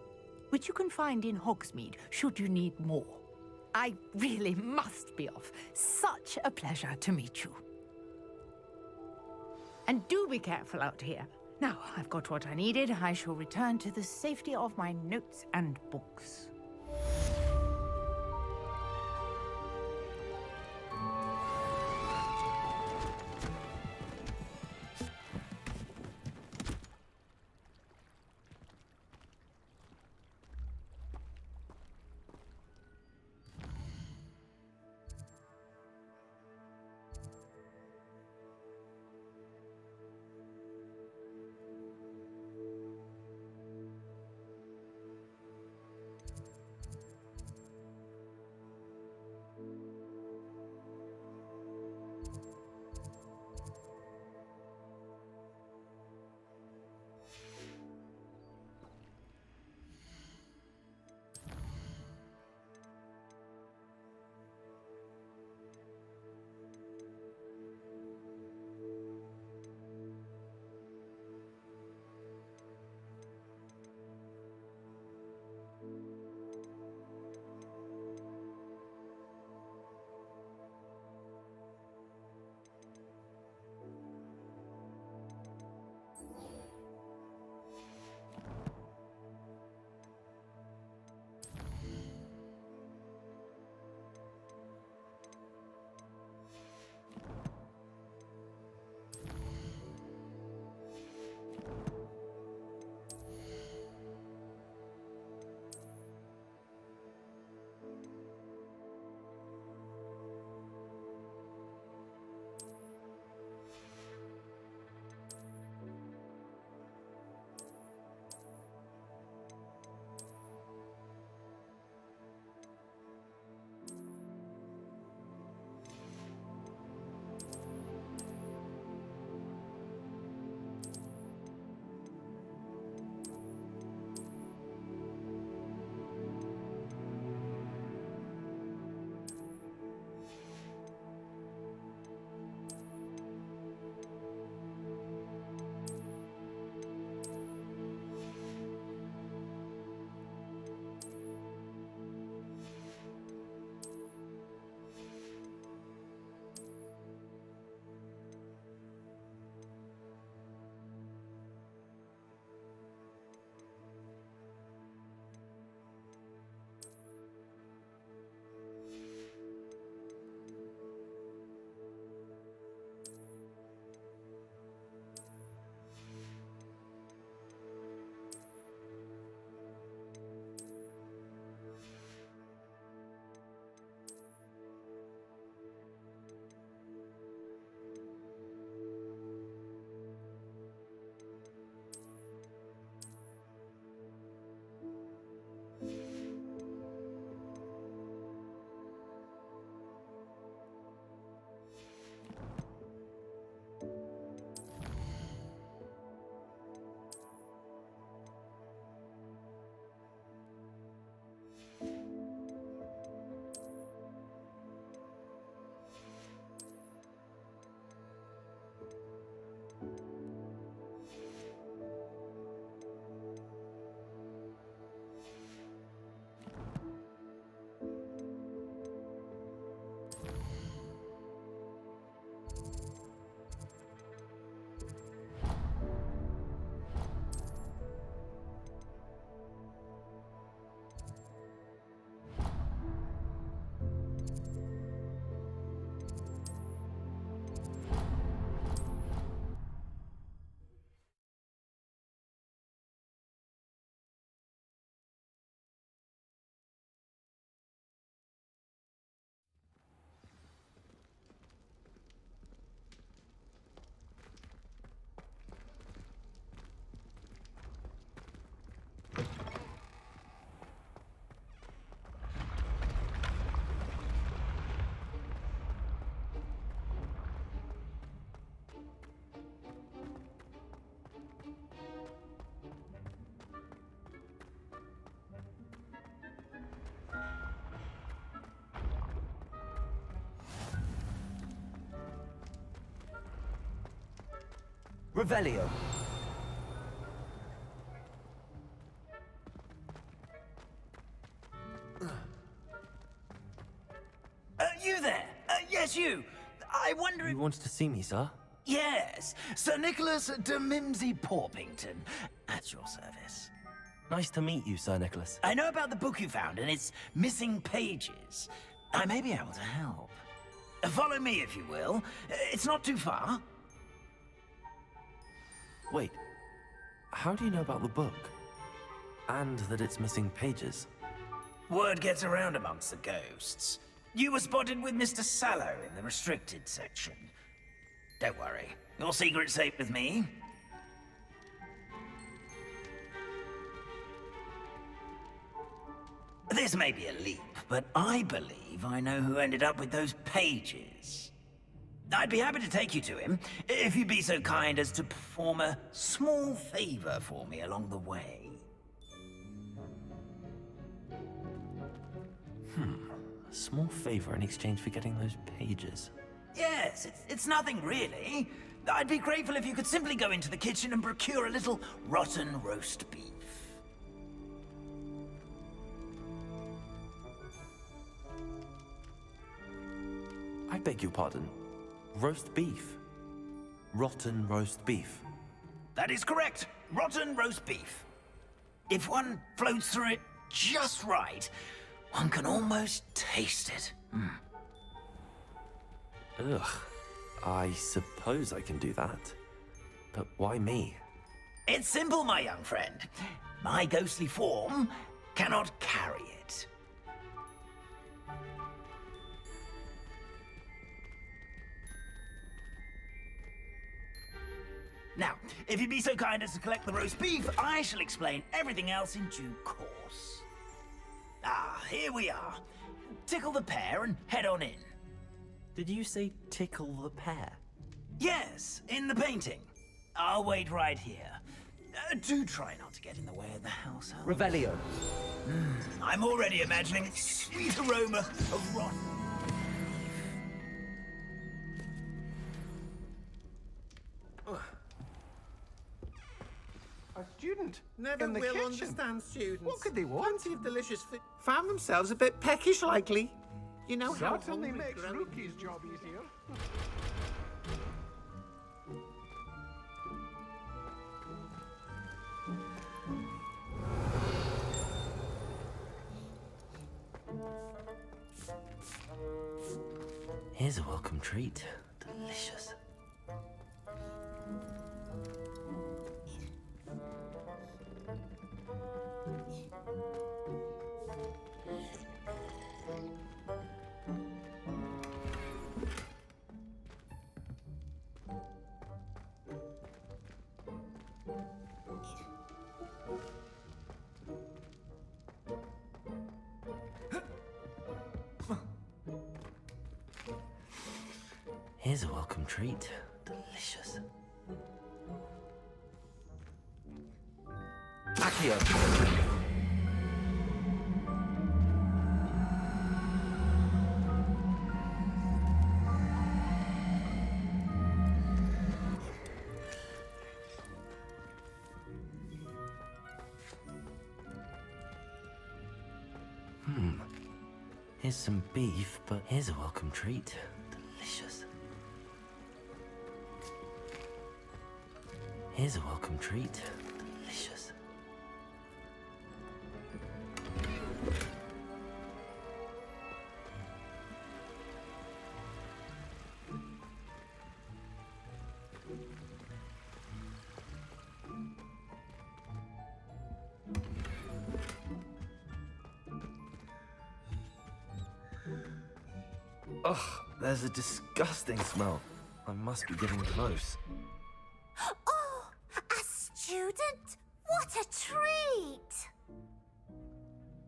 which you can find in Hogsmeade should you need more. I really must be off. Such a pleasure to meet you. And do be careful out here. Now, I've got what I needed. I shall return to the safety of my notes and books. Revelio. You there? Yes, you. I wonder if... You wanted to see me, sir? Yes, Sir Nicholas de Mimsy Porpington, at your service. Nice to meet you, Sir Nicholas. I know about the book you found and its missing pages. I may be able to help. Follow me, if you will. It's not too far. Wait, how do you know about the book? And that it's missing pages? Word gets around amongst the ghosts. You were spotted with Mr. Sallow in the restricted section. Don't worry, your secret's safe with me. This may be a leap, but I believe I know who ended up with those pages. I'd be happy to take you to him, if you'd be so kind as to perform a small favor for me along the way. A small favor in exchange for getting those pages. Yes, it's nothing really. I'd be grateful if you could simply go into the kitchen and procure a little rotten roast beef. I beg your pardon. Roast beef? Rotten roast beef? That is correct. Rotten roast beef. If one floats through it just right, one can almost taste it. Ugh. I suppose I can do that. But why me? It's simple, my young friend. My ghostly form cannot carry it. Now, if you'd be so kind as to collect the roast beef, I shall explain everything else in due course. Ah, here we are. Tickle the pear and head on in. Did you say tickle the pear? Yes, in the painting. I'll wait right here. Do try not to get in the way of the household. Revelio. I'm already imagining the sweet aroma of rotten. A student Never in the will kitchen. understand students. What could they want? Plenty of delicious food. Found themselves a bit peckish, likely. You know how Certainly hungry makes Granny- Rookie's job easier. Here's a welcome treat. Delicious. Here's a welcome treat. Delicious. Accio. Here's some beef, but here's a welcome treat. Delicious. Here's a welcome treat. Delicious. Ugh, there's a disgusting smell. I must be getting close. Oh, a student? What a treat!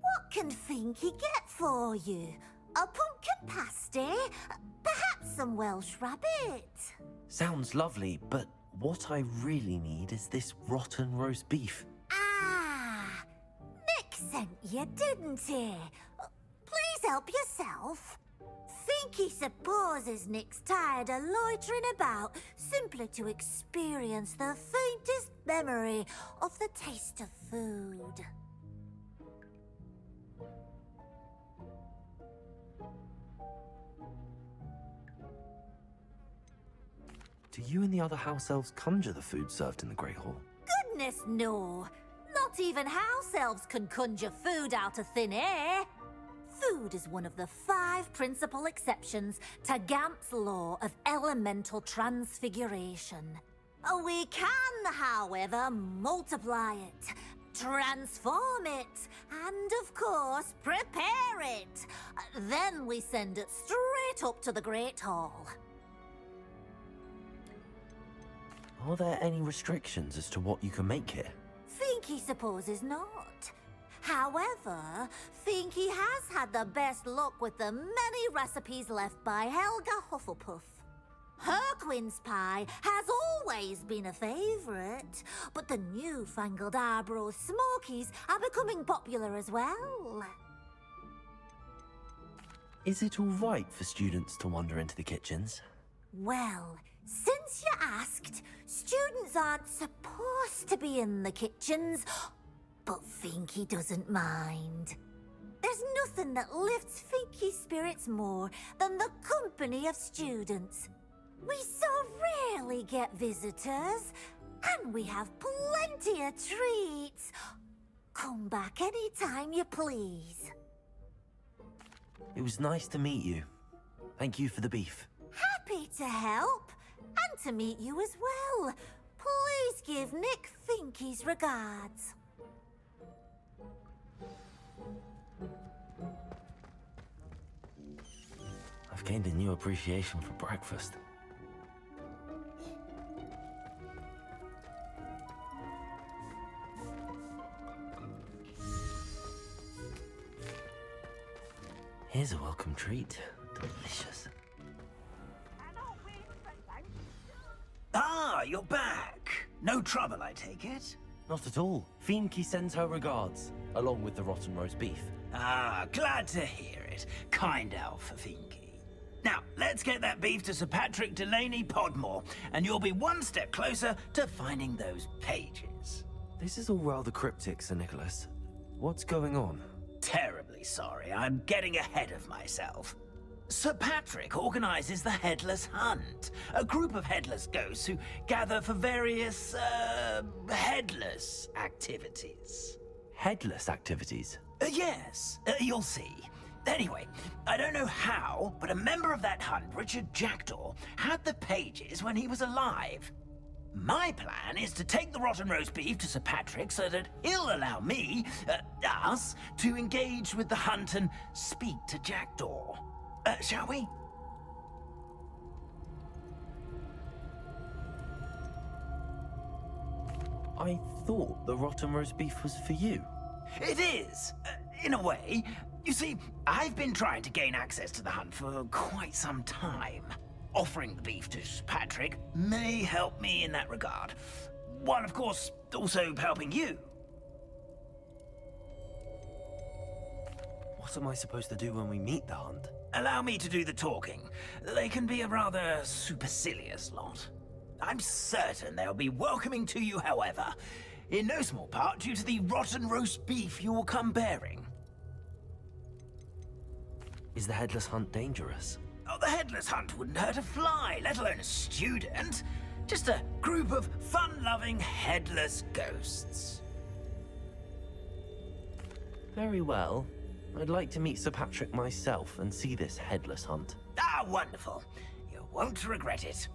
What can Finky get for you? A pumpkin pasty? Perhaps some Welsh rabbit? Sounds lovely, but what I really need is this rotten roast beef. Ah, Nick sent you, didn't he? Please help yourself. Finky supposes Nick's tired of loitering about simply to experience the faintest memory of the taste of food. Do you and the other house elves conjure the food served in the Great Hall? Goodness, no. Not even house elves can conjure food out of thin air. Food is one of the 5 principal exceptions to Gamp's law of elemental transfiguration. We can, however, multiply it, transform it, and of course, prepare it. Then we send it straight up to the Great Hall. Are there any restrictions as to what you can make here? Finky supposes not. However, Finky has had the best luck with the many recipes left by Helga Hufflepuff. Her quince pie has always been a favourite, but the newfangled Arbroath Smokies are becoming popular as well. Is it all right for students to wander into the kitchens? Well, since you asked, students aren't supposed to be in the kitchens, but Finky doesn't mind. There's nothing that lifts Finky's spirits more than the company of students. We so rarely get visitors, and we have plenty of treats. Come back any time you please. It was nice to meet you. Thank you for the beef. Happy to help, and to meet you as well. Please give Nick Finky's regards. I've gained a new appreciation for breakfast. Here's a welcome treat. Delicious. Ah, you're back. No trouble, I take it? Not at all. Finky sends her regards, along with the rotten roast beef. Ah, glad to hear it. Kind elf for Finky. Now, let's get that beef to Sir Patrick Delaney Podmore, and you'll be one step closer to finding those pages. This is all rather cryptic, Sir Nicholas. What's going on? Terribly sorry, I'm getting ahead of myself. Sir Patrick organizes the Headless Hunt, a group of headless ghosts who gather for various, headless activities. Headless activities? Yes, you'll see. Anyway, I don't know how, but a member of that hunt, Richard Jackdaw, had the pages when he was alive. My plan is to take the rotten roast beef to Sir Patrick so that he'll allow me, us, to engage with the hunt and speak to Jackdaw. Shall we? I thought the rotten roast beef was for you. It is, in a way. You see, I've been trying to gain access to the hunt for quite some time. Offering the beef to Sir Patrick may help me in that regard. While, of course, also helping you. What am I supposed to do when we meet the hunt? Allow me to do the talking. They can be a rather supercilious lot. I'm certain they'll be welcoming to you, however, in no small part due to the rotten roast beef you will come bearing. Is the Headless Hunt dangerous? Oh, the Headless Hunt wouldn't hurt a fly, let alone a student. Just a group of fun-loving headless ghosts. Very well. I'd like to meet Sir Patrick myself and see this Headless Hunt. Ah, wonderful. You won't regret it.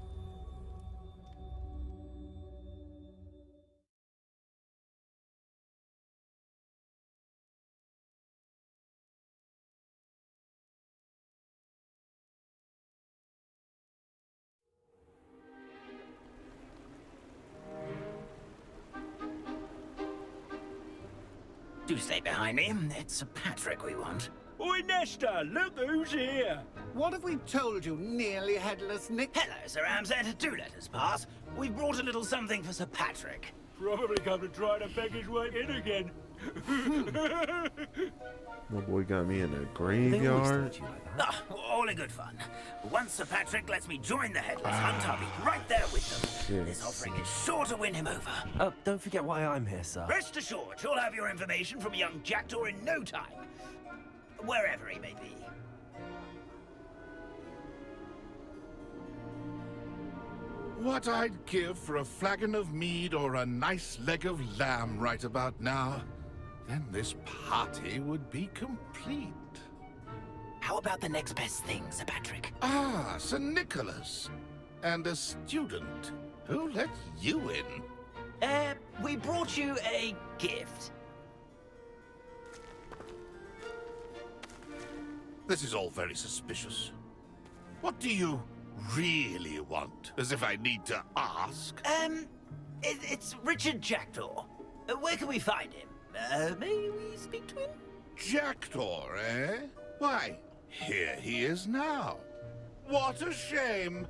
Do stay behind me. It's Sir Patrick we want. Oi, Nesta, look who's here. What have we told you, nearly headless Nick? Hello, Sir Ramsed. Do let us pass. We've brought a little something for Sir Patrick. Probably come to try to beg his way in again. My boy got me in a graveyard. Ah, all in good fun. Once Sir Patrick lets me join the Headless Hunt, I'll be right there with them. This offering is sure to win him over. Oh, don't forget why I'm here, sir. Rest assured, you'll have your information from young Jackdaw in no time. Wherever he may be. What I'd give for a flagon of mead or a nice leg of lamb right about now. Then this party would be complete. How about the next best thing, Sir Patrick? Ah, Sir Nicholas. And a student. Who let you in? We brought you a gift. This is all very suspicious. What do you really want? As if I need to ask. It's Richard Jackdaw. Where can we find him? May we speak to him? Jackdaw, eh? Why, here he is now. What a shame.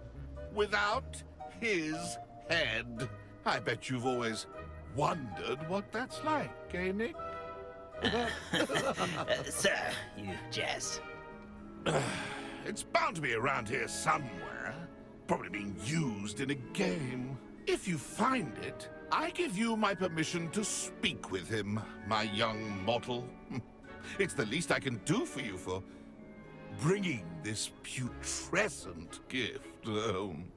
Without his head. I bet you've always wondered what that's like, eh, Nick? Sir, you jest. It's bound to be around here somewhere. Probably being used in a game. If you find it, I give you my permission to speak with him, my young mortal. It's the least I can do for you for bringing this putrescent gift home.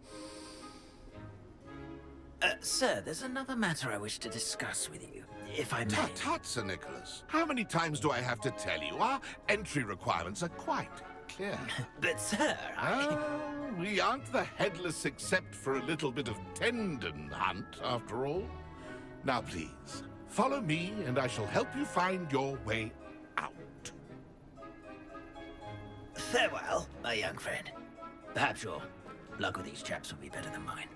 Sir, there's another matter I wish to discuss with you, if I may. Tut, Sir Nicholas. How many times do I have to tell you? Our entry requirements are quite clear. But, sir, we aren't the Headless except for a little bit of tendon hunt, after all. Now, please, follow me, and I shall help you find your way out. Farewell, my young friend. Perhaps your luck with these chaps will be better than mine.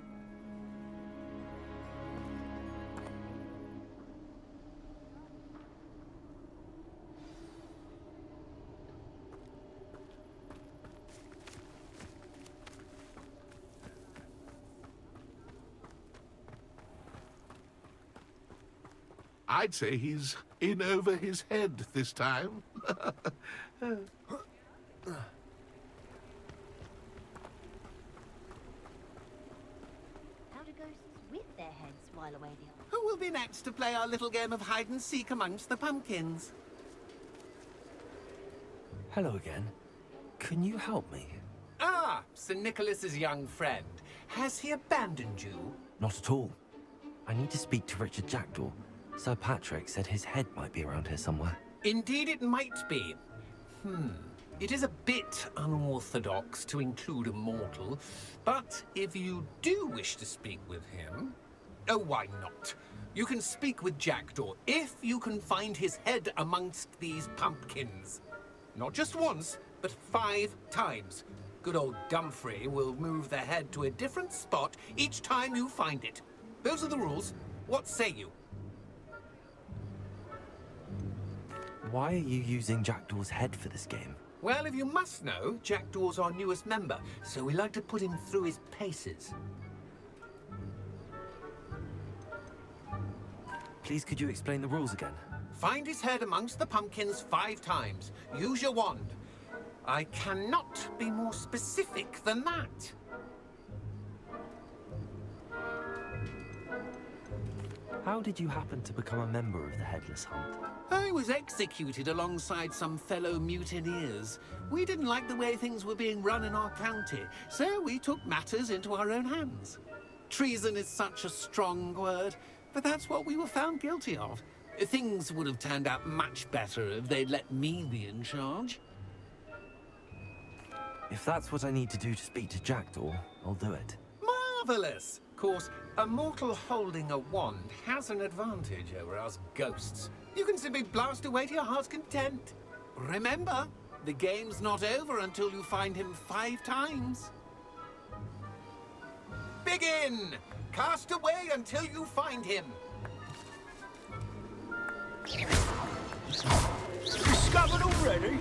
I'd say he's in over his head this time. How do ghosts with their heads while away the other? Who will be next to play our little game of hide and seek amongst the pumpkins? Hello again. Can you help me? Ah, Sir Nicholas's young friend. Has he abandoned you? Not at all. I need to speak to Richard Jackdaw. Sir Patrick said his head might be around here somewhere. Indeed it might be. It is a bit unorthodox to include a mortal, but if you do wish to speak with him... Oh, why not? You can speak with Jackdaw if you can find his head amongst these pumpkins. Not just once, but 5 times. Good old Dumfrey will move the head to a different spot each time you find it. Those are the rules. What say you? Why are you using Jackdaw's head for this game? Well, if you must know, Jackdaw's our newest member, so we like to put him through his paces. Please, could you explain the rules again? Find his head amongst the pumpkins 5 times. Use your wand. I cannot be more specific than that. How did you happen to become a member of the Headless Hunt? I was executed alongside some fellow mutineers. We didn't like the way things were being run in our county, so we took matters into our own hands. Treason is such a strong word, but that's what we were found guilty of. Things would have turned out much better if they'd let me be in charge. If that's what I need to do to speak to Jackdaw, I'll do it. Marvelous! Of course, a mortal holding a wand has an advantage over us ghosts. You can simply blast away to your heart's content. Remember, the game's not over until you find him 5 times. Begin! Cast away until you find him. Discovered already?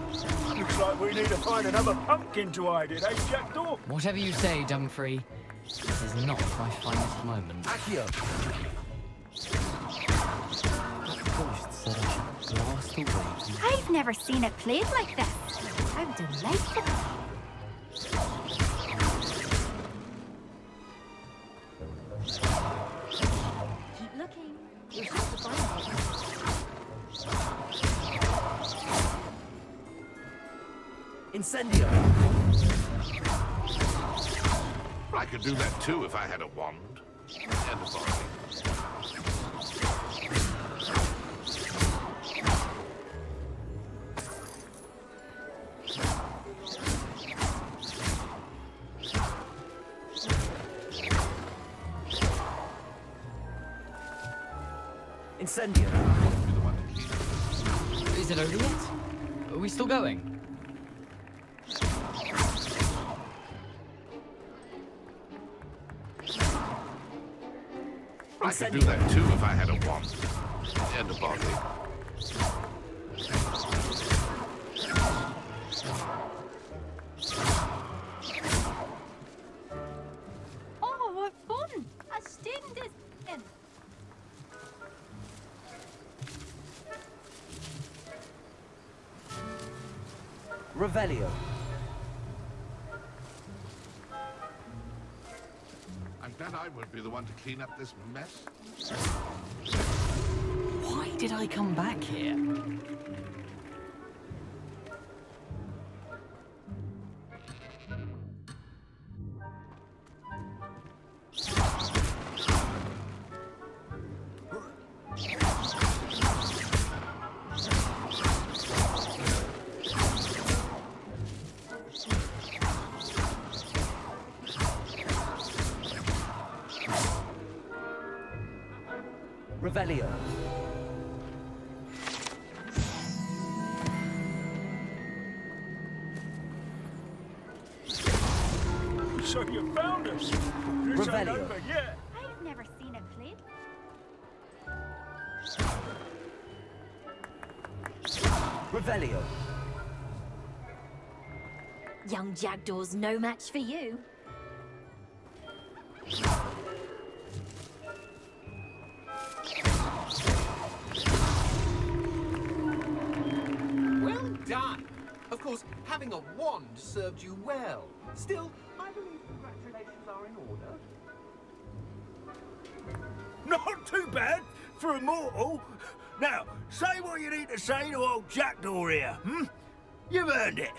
Looks like we need to find another pumpkin to hide in, eh, Jackdaw? Whatever you say, Dumfrey. This is not my finest moment. Accio! That ghost said I should crystal waves. I've never seen it played like this. I'm delighted. Keep looking. You're sure to find it. Incendio! I could do that too if I had a wand. And a body. Incendio! Is it over yet? Are we still going? I could do that too if I had a wand. And a body. Oh, what fun! A student is in. Revelio. I bet I won't be the one to clean up this mess. Why did I come back here? Revelio. So you found us. This ain't Revelio. over yet. I've never seen it played. Revelio. Young Jackdaw's no match for you. Well done. Of course, having a wand served you well. Still, I believe congratulations are in order. Not too bad for a mortal. Now, say what you need to say to old Jackdaw here, hmm? You've earned it.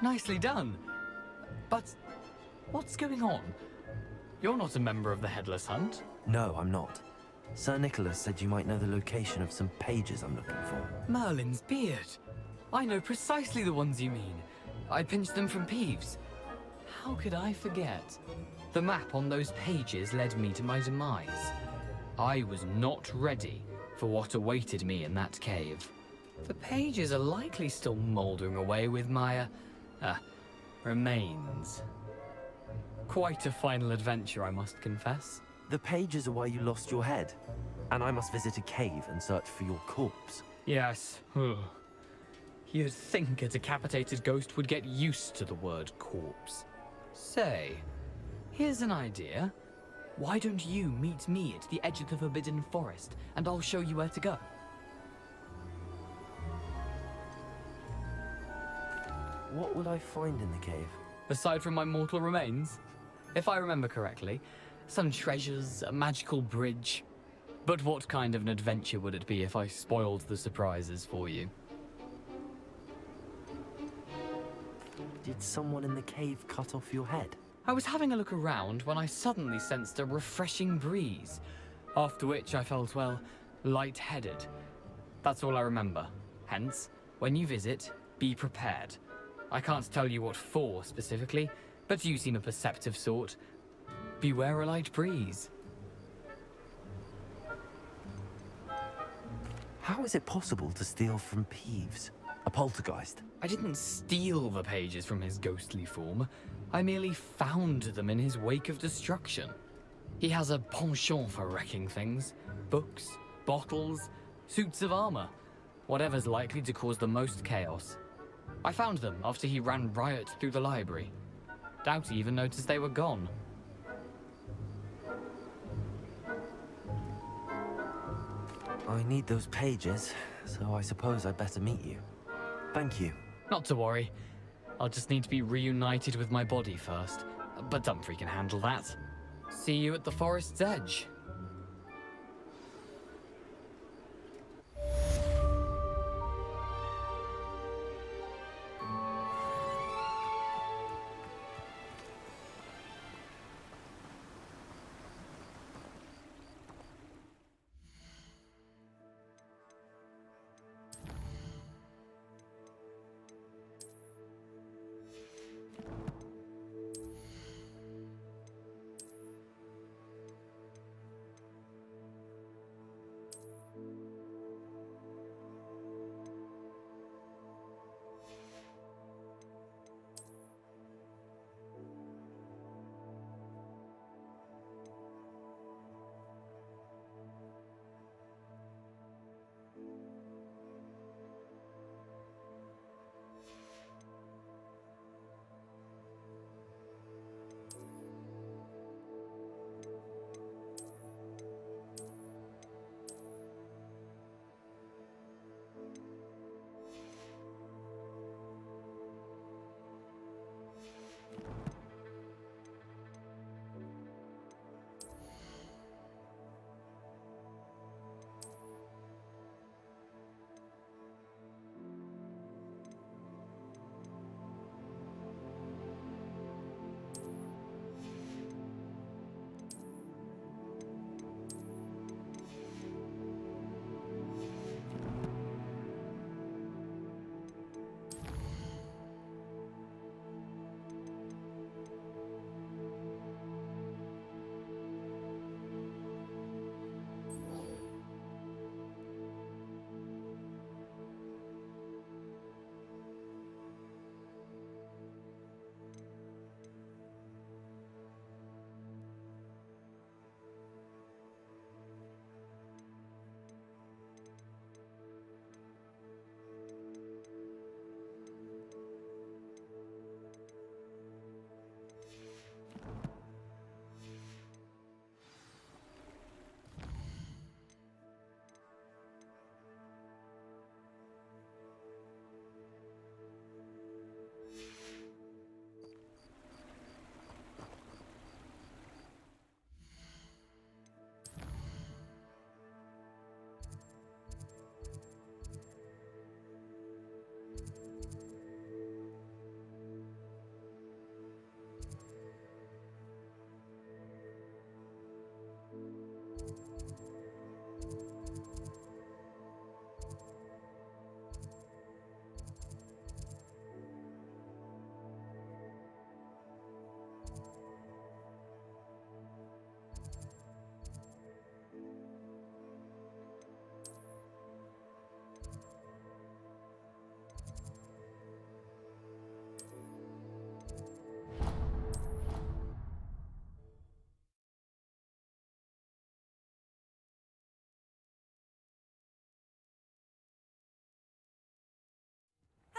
Nicely done. But what's going on? You're not a member of the Headless Hunt. No, I'm not. Sir Nicholas said you might know the location of some pages I'm looking for. Merlin's beard. I know precisely the ones you mean. I pinched them from Peeves. How could I forget? The map on those pages led me to my demise. I was not ready for what awaited me in that cave. The pages are likely still mouldering away with my, remains. Quite a final adventure, I must confess. The pages are why you lost your head, and I must visit a cave and search for your corpse. Yes. You'd think a decapitated ghost would get used to the word corpse. Say, here's an idea. Why don't you meet me at the edge of the Forbidden Forest, and I'll show you where to go? What will I find in the cave? Aside from my mortal remains? If I remember correctly, some treasures, a magical bridge. But what kind of an adventure would it be if I spoiled the surprises for you? Did someone in the cave cut off your head? I was having a look around when I suddenly sensed a refreshing breeze, after which I felt, well, lightheaded. That's all I remember. Hence, when you visit, be prepared. I can't tell you what for specifically, but you seem a perceptive sort. Beware a light breeze. How is it possible to steal from Peeves? A poltergeist? I didn't steal the pages from his ghostly form. I merely found them in his wake of destruction. He has a penchant for wrecking things. Books, bottles, suits of armor. Whatever's likely to cause the most chaos. I found them after he ran riot through the library. Doubt he even noticed they were gone. I need those pages, so I suppose I'd better meet you. Thank you. Not to worry. I'll just need to be reunited with my body first. But Dumfrey can handle that. See you at the forest's edge.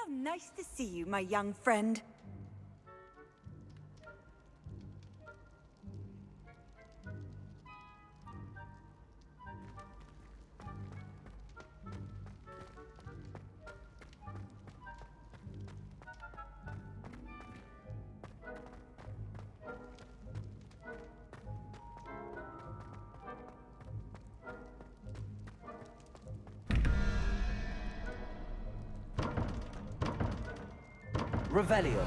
How nice to see you, my young friend. Revelio.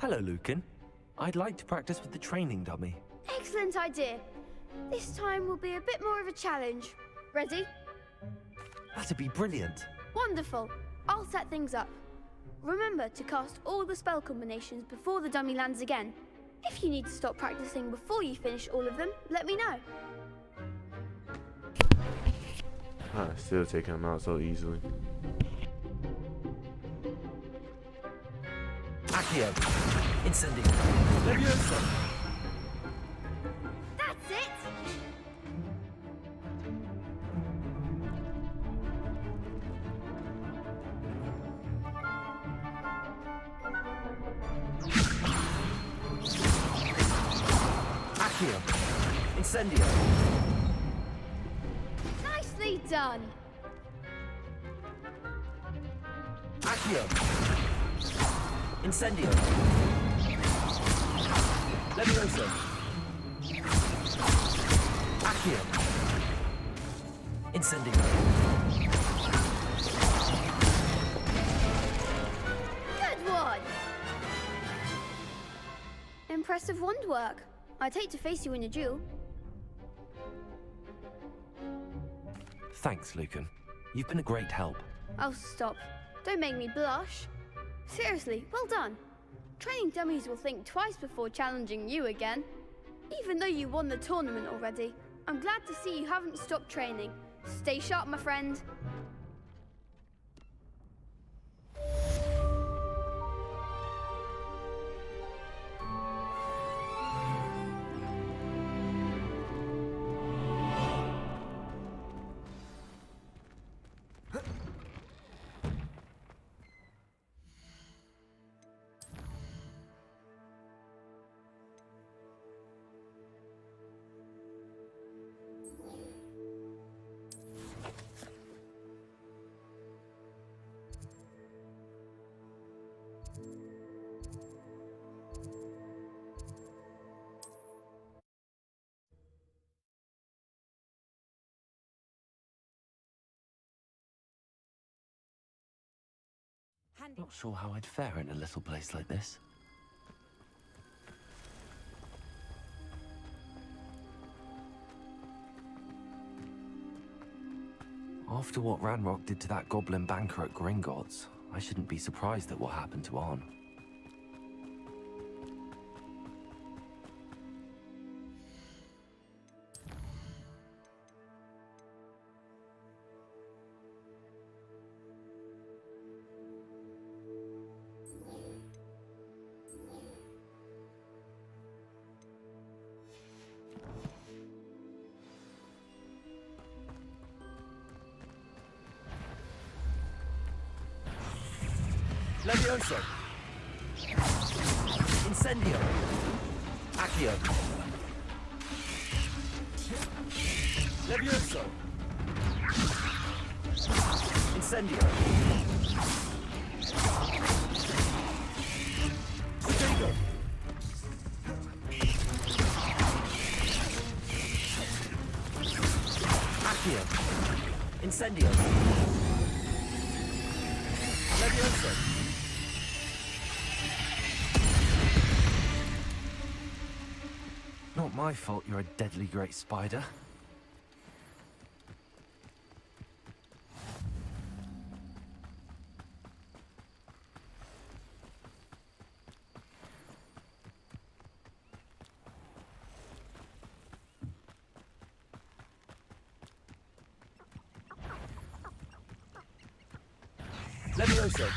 Hello, Lucan. I'd like to practice with the training dummy. Excellent idea. This time will be a bit more of a challenge. Ready? That'd be brilliant. Wonderful. I'll set things up. Remember to cast all the spell combinations before the dummy lands again. If you need to stop practicing before you finish all of them, let me know. Still taking him out so easily. Accio. Incendio. Levioso. That's it! Accio. Incendio. Nicely done! Accio. Incendio. Levioso. Accio. Incendio. Good one! Impressive wand work. I'd hate to face you in a duel. Thanks, Lucan. You've been a great help. Oh, stop. Don't make me blush. Seriously, well done. Training dummies will think twice before challenging you again. Even though you won the tournament already, I'm glad to see you haven't stopped training. Stay sharp, my friend. Not sure how I'd fare in a little place like this. After what Ranrock did to that goblin banker at Gringotts, I shouldn't be surprised at what happened to Arn. Levioso. Incendio. Accio. Levioso. Incendio. Stego. Accio. Incendio. Levioso. Not my fault you're a deadly great spider. Levioso.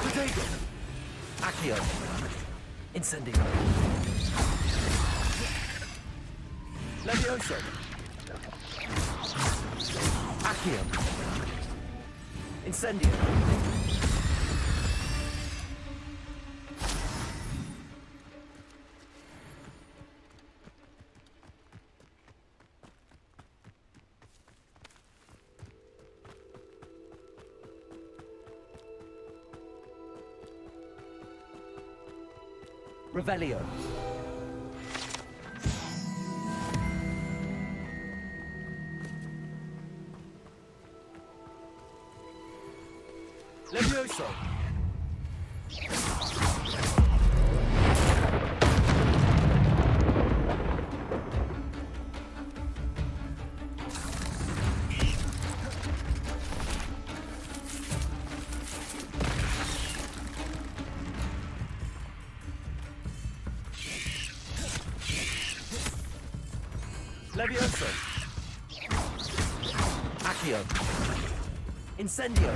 Potato. Accio. Incendio. Levioso. Accio. Incendio. Revelio. Levioso. Levioso. Accio. Incendio.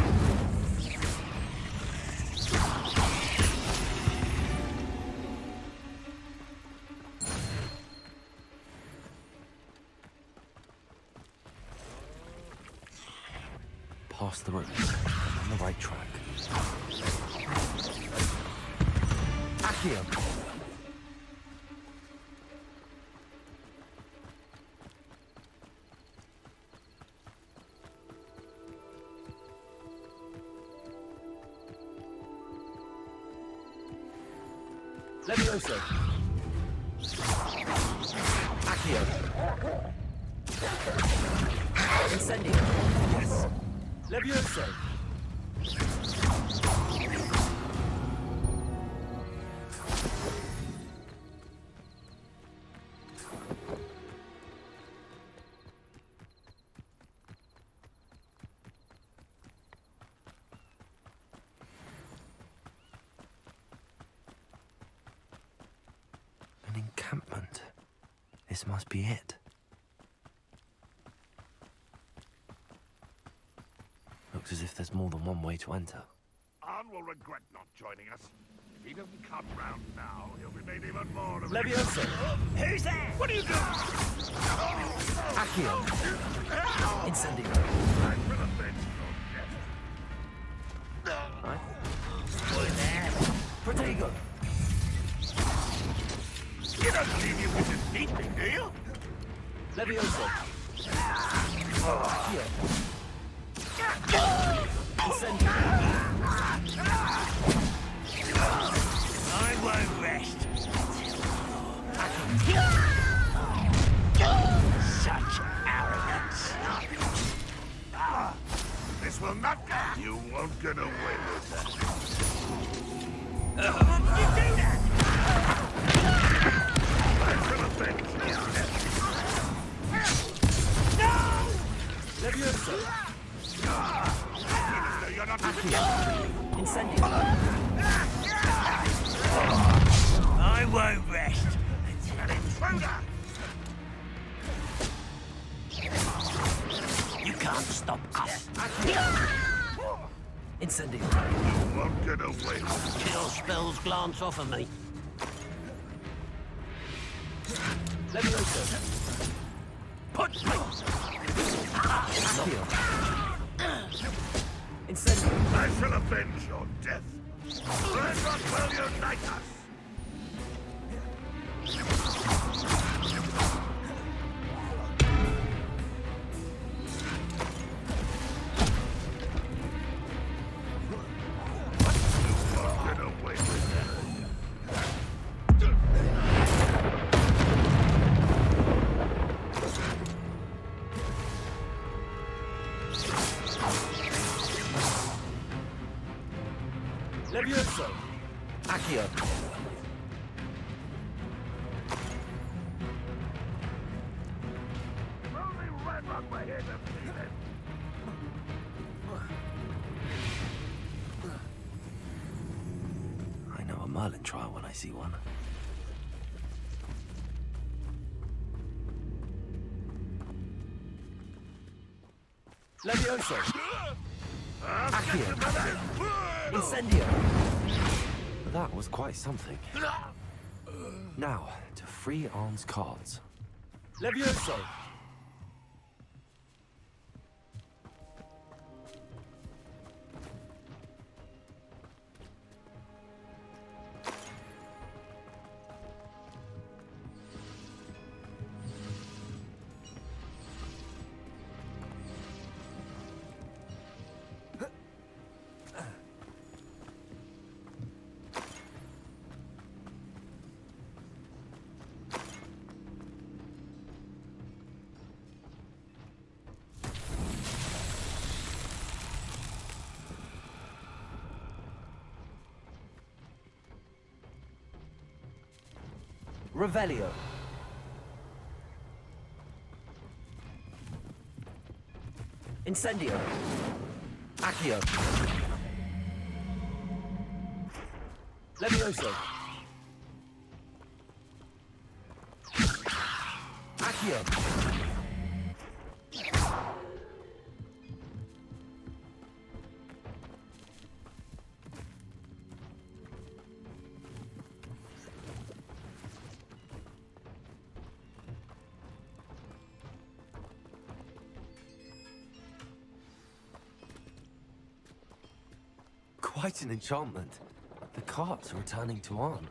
Past the ropes. I'm on the right track. Accio. Levioso. Accio. Incendio. Yes. Levioso. An encampment. This must be it. Looks as if there's more than one way to enter. Arn will regret not joining us. If he doesn't come round now, he'll be made even more of Levioso. Who's there? What are you doing? Accio. Incendio. Right. Protego. You don't believe you can defeat me, do you? Levioso. Accio. Incendio. I won't rest. Such arrogance. This will not go. You won't get away with that. How did you do that? I will avenge you. No! Levioso. You're not Incendio. I won't rest. an intruder. You can't stop us. Incendio. You won't get away with Chill spells glance off of me. Levioso. Put me! Accio. Incendio. I shall avenge your death. Red Rock will unite us. Get away with that. Levioso. Accio. Only Red Rock were here to see it. I know a Merlin trial when I see one. Levioso. Accio. Incendio. That was quite something. Now, to free Arn's cards. Levioso. Revelio. Incendio. Accio. Levioso. Accio. quite an enchantment. The carts are returning to Arn.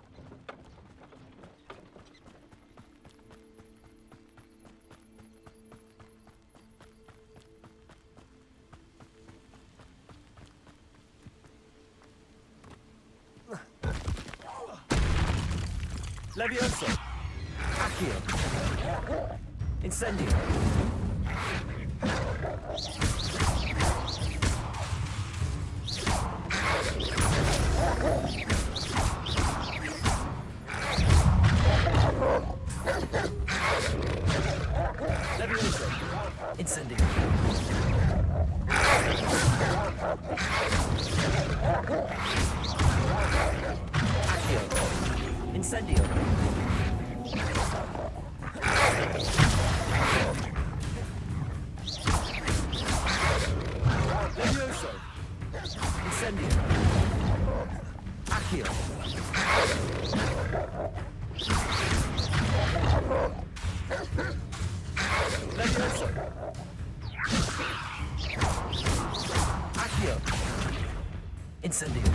Levioso! Accio! Incendio! Levioso! Incendio! Accio! Incendio! Levioso! Incendio! Accio! Levioso! Accio! Incendio!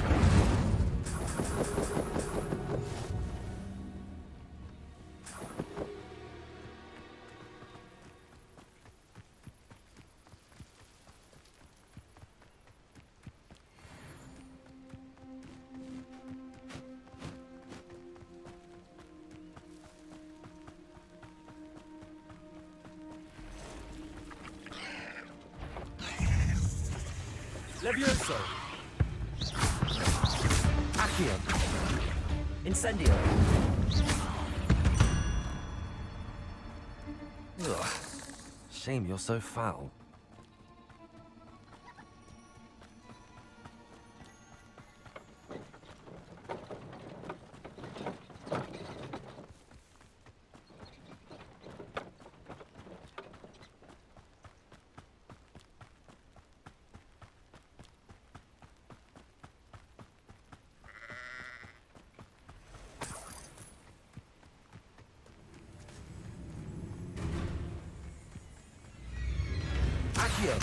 Levioso! Accio! Incendio! Ugh. Shame you're so foul. Accio!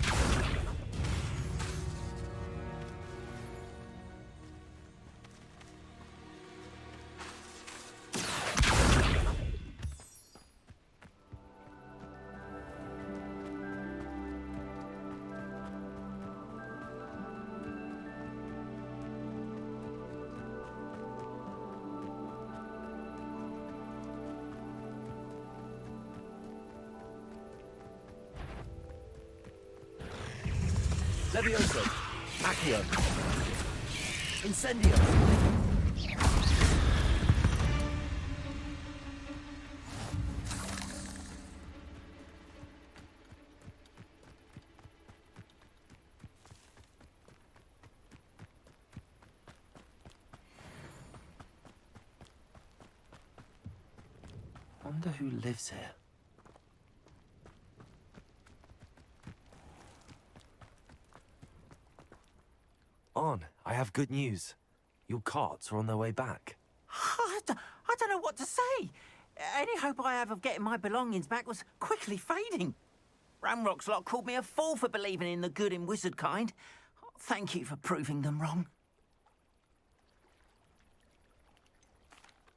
Levioso! Accio! Incendio! Wonder who lives here. On, I have good news. Your carts are on their way back. I don't know what to say. Any hope I have of getting my belongings back was quickly fading. Ramrock's lot called me a fool for believing in the good in wizard kind. Thank you for proving them wrong.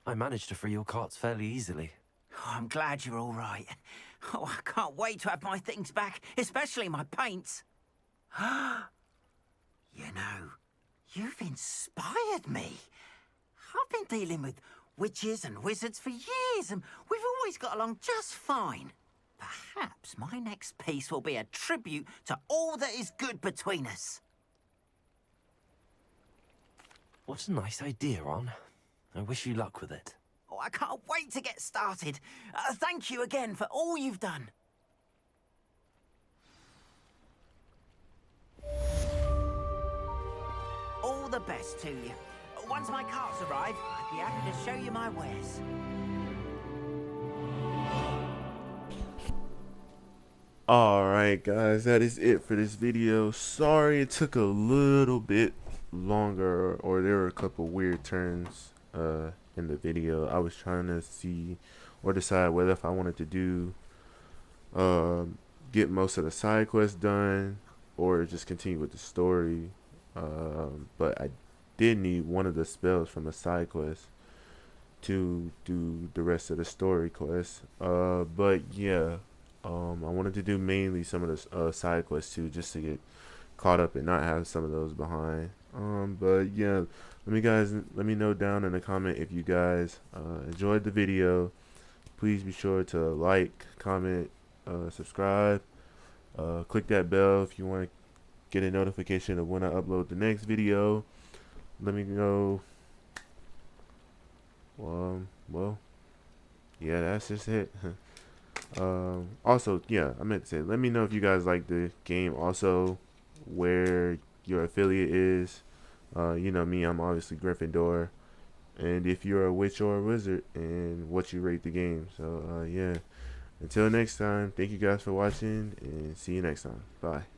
I managed to free your carts fairly easily. Oh, I'm glad you're all right. Oh, I can't wait to have my things back, especially my paints. You know, you've inspired me. I've been dealing with witches and wizards for years, and we've always got along just fine. Perhaps my next piece will be a tribute to all that is good between us. What a nice idea, On. I wish you luck with it. Oh, I can't wait to get started. Thank you again for all you've done. All the best to you. Once my carts arrive, I'd be happy to show you my wares. Alright guys, that is it for this video. Sorry it took a little bit longer, or there were a couple weird turns in the video. I was trying to see or decide whether if I wanted to do get most of the side quests done or just continue with the story, but I did need one of the spells from a side quest to do the rest of the story quest. But yeah, I wanted to do mainly some of the side quests too, just to get caught up and not have some of those behind. But yeah, let me know down in the comment if you guys enjoyed the video. Please be sure to like, comment, subscribe, click that bell if you want to get a notification of when I upload the next video. Let me know. Well, yeah, that's just it. Also, yeah, I meant to say, let me know if you guys like the game. Also, where your affiliate is. You know me, I'm obviously Gryffindor. And if you're a witch or a wizard, and what you rate the game. So, yeah. Until next time, thank you guys for watching, and see you next time. Bye.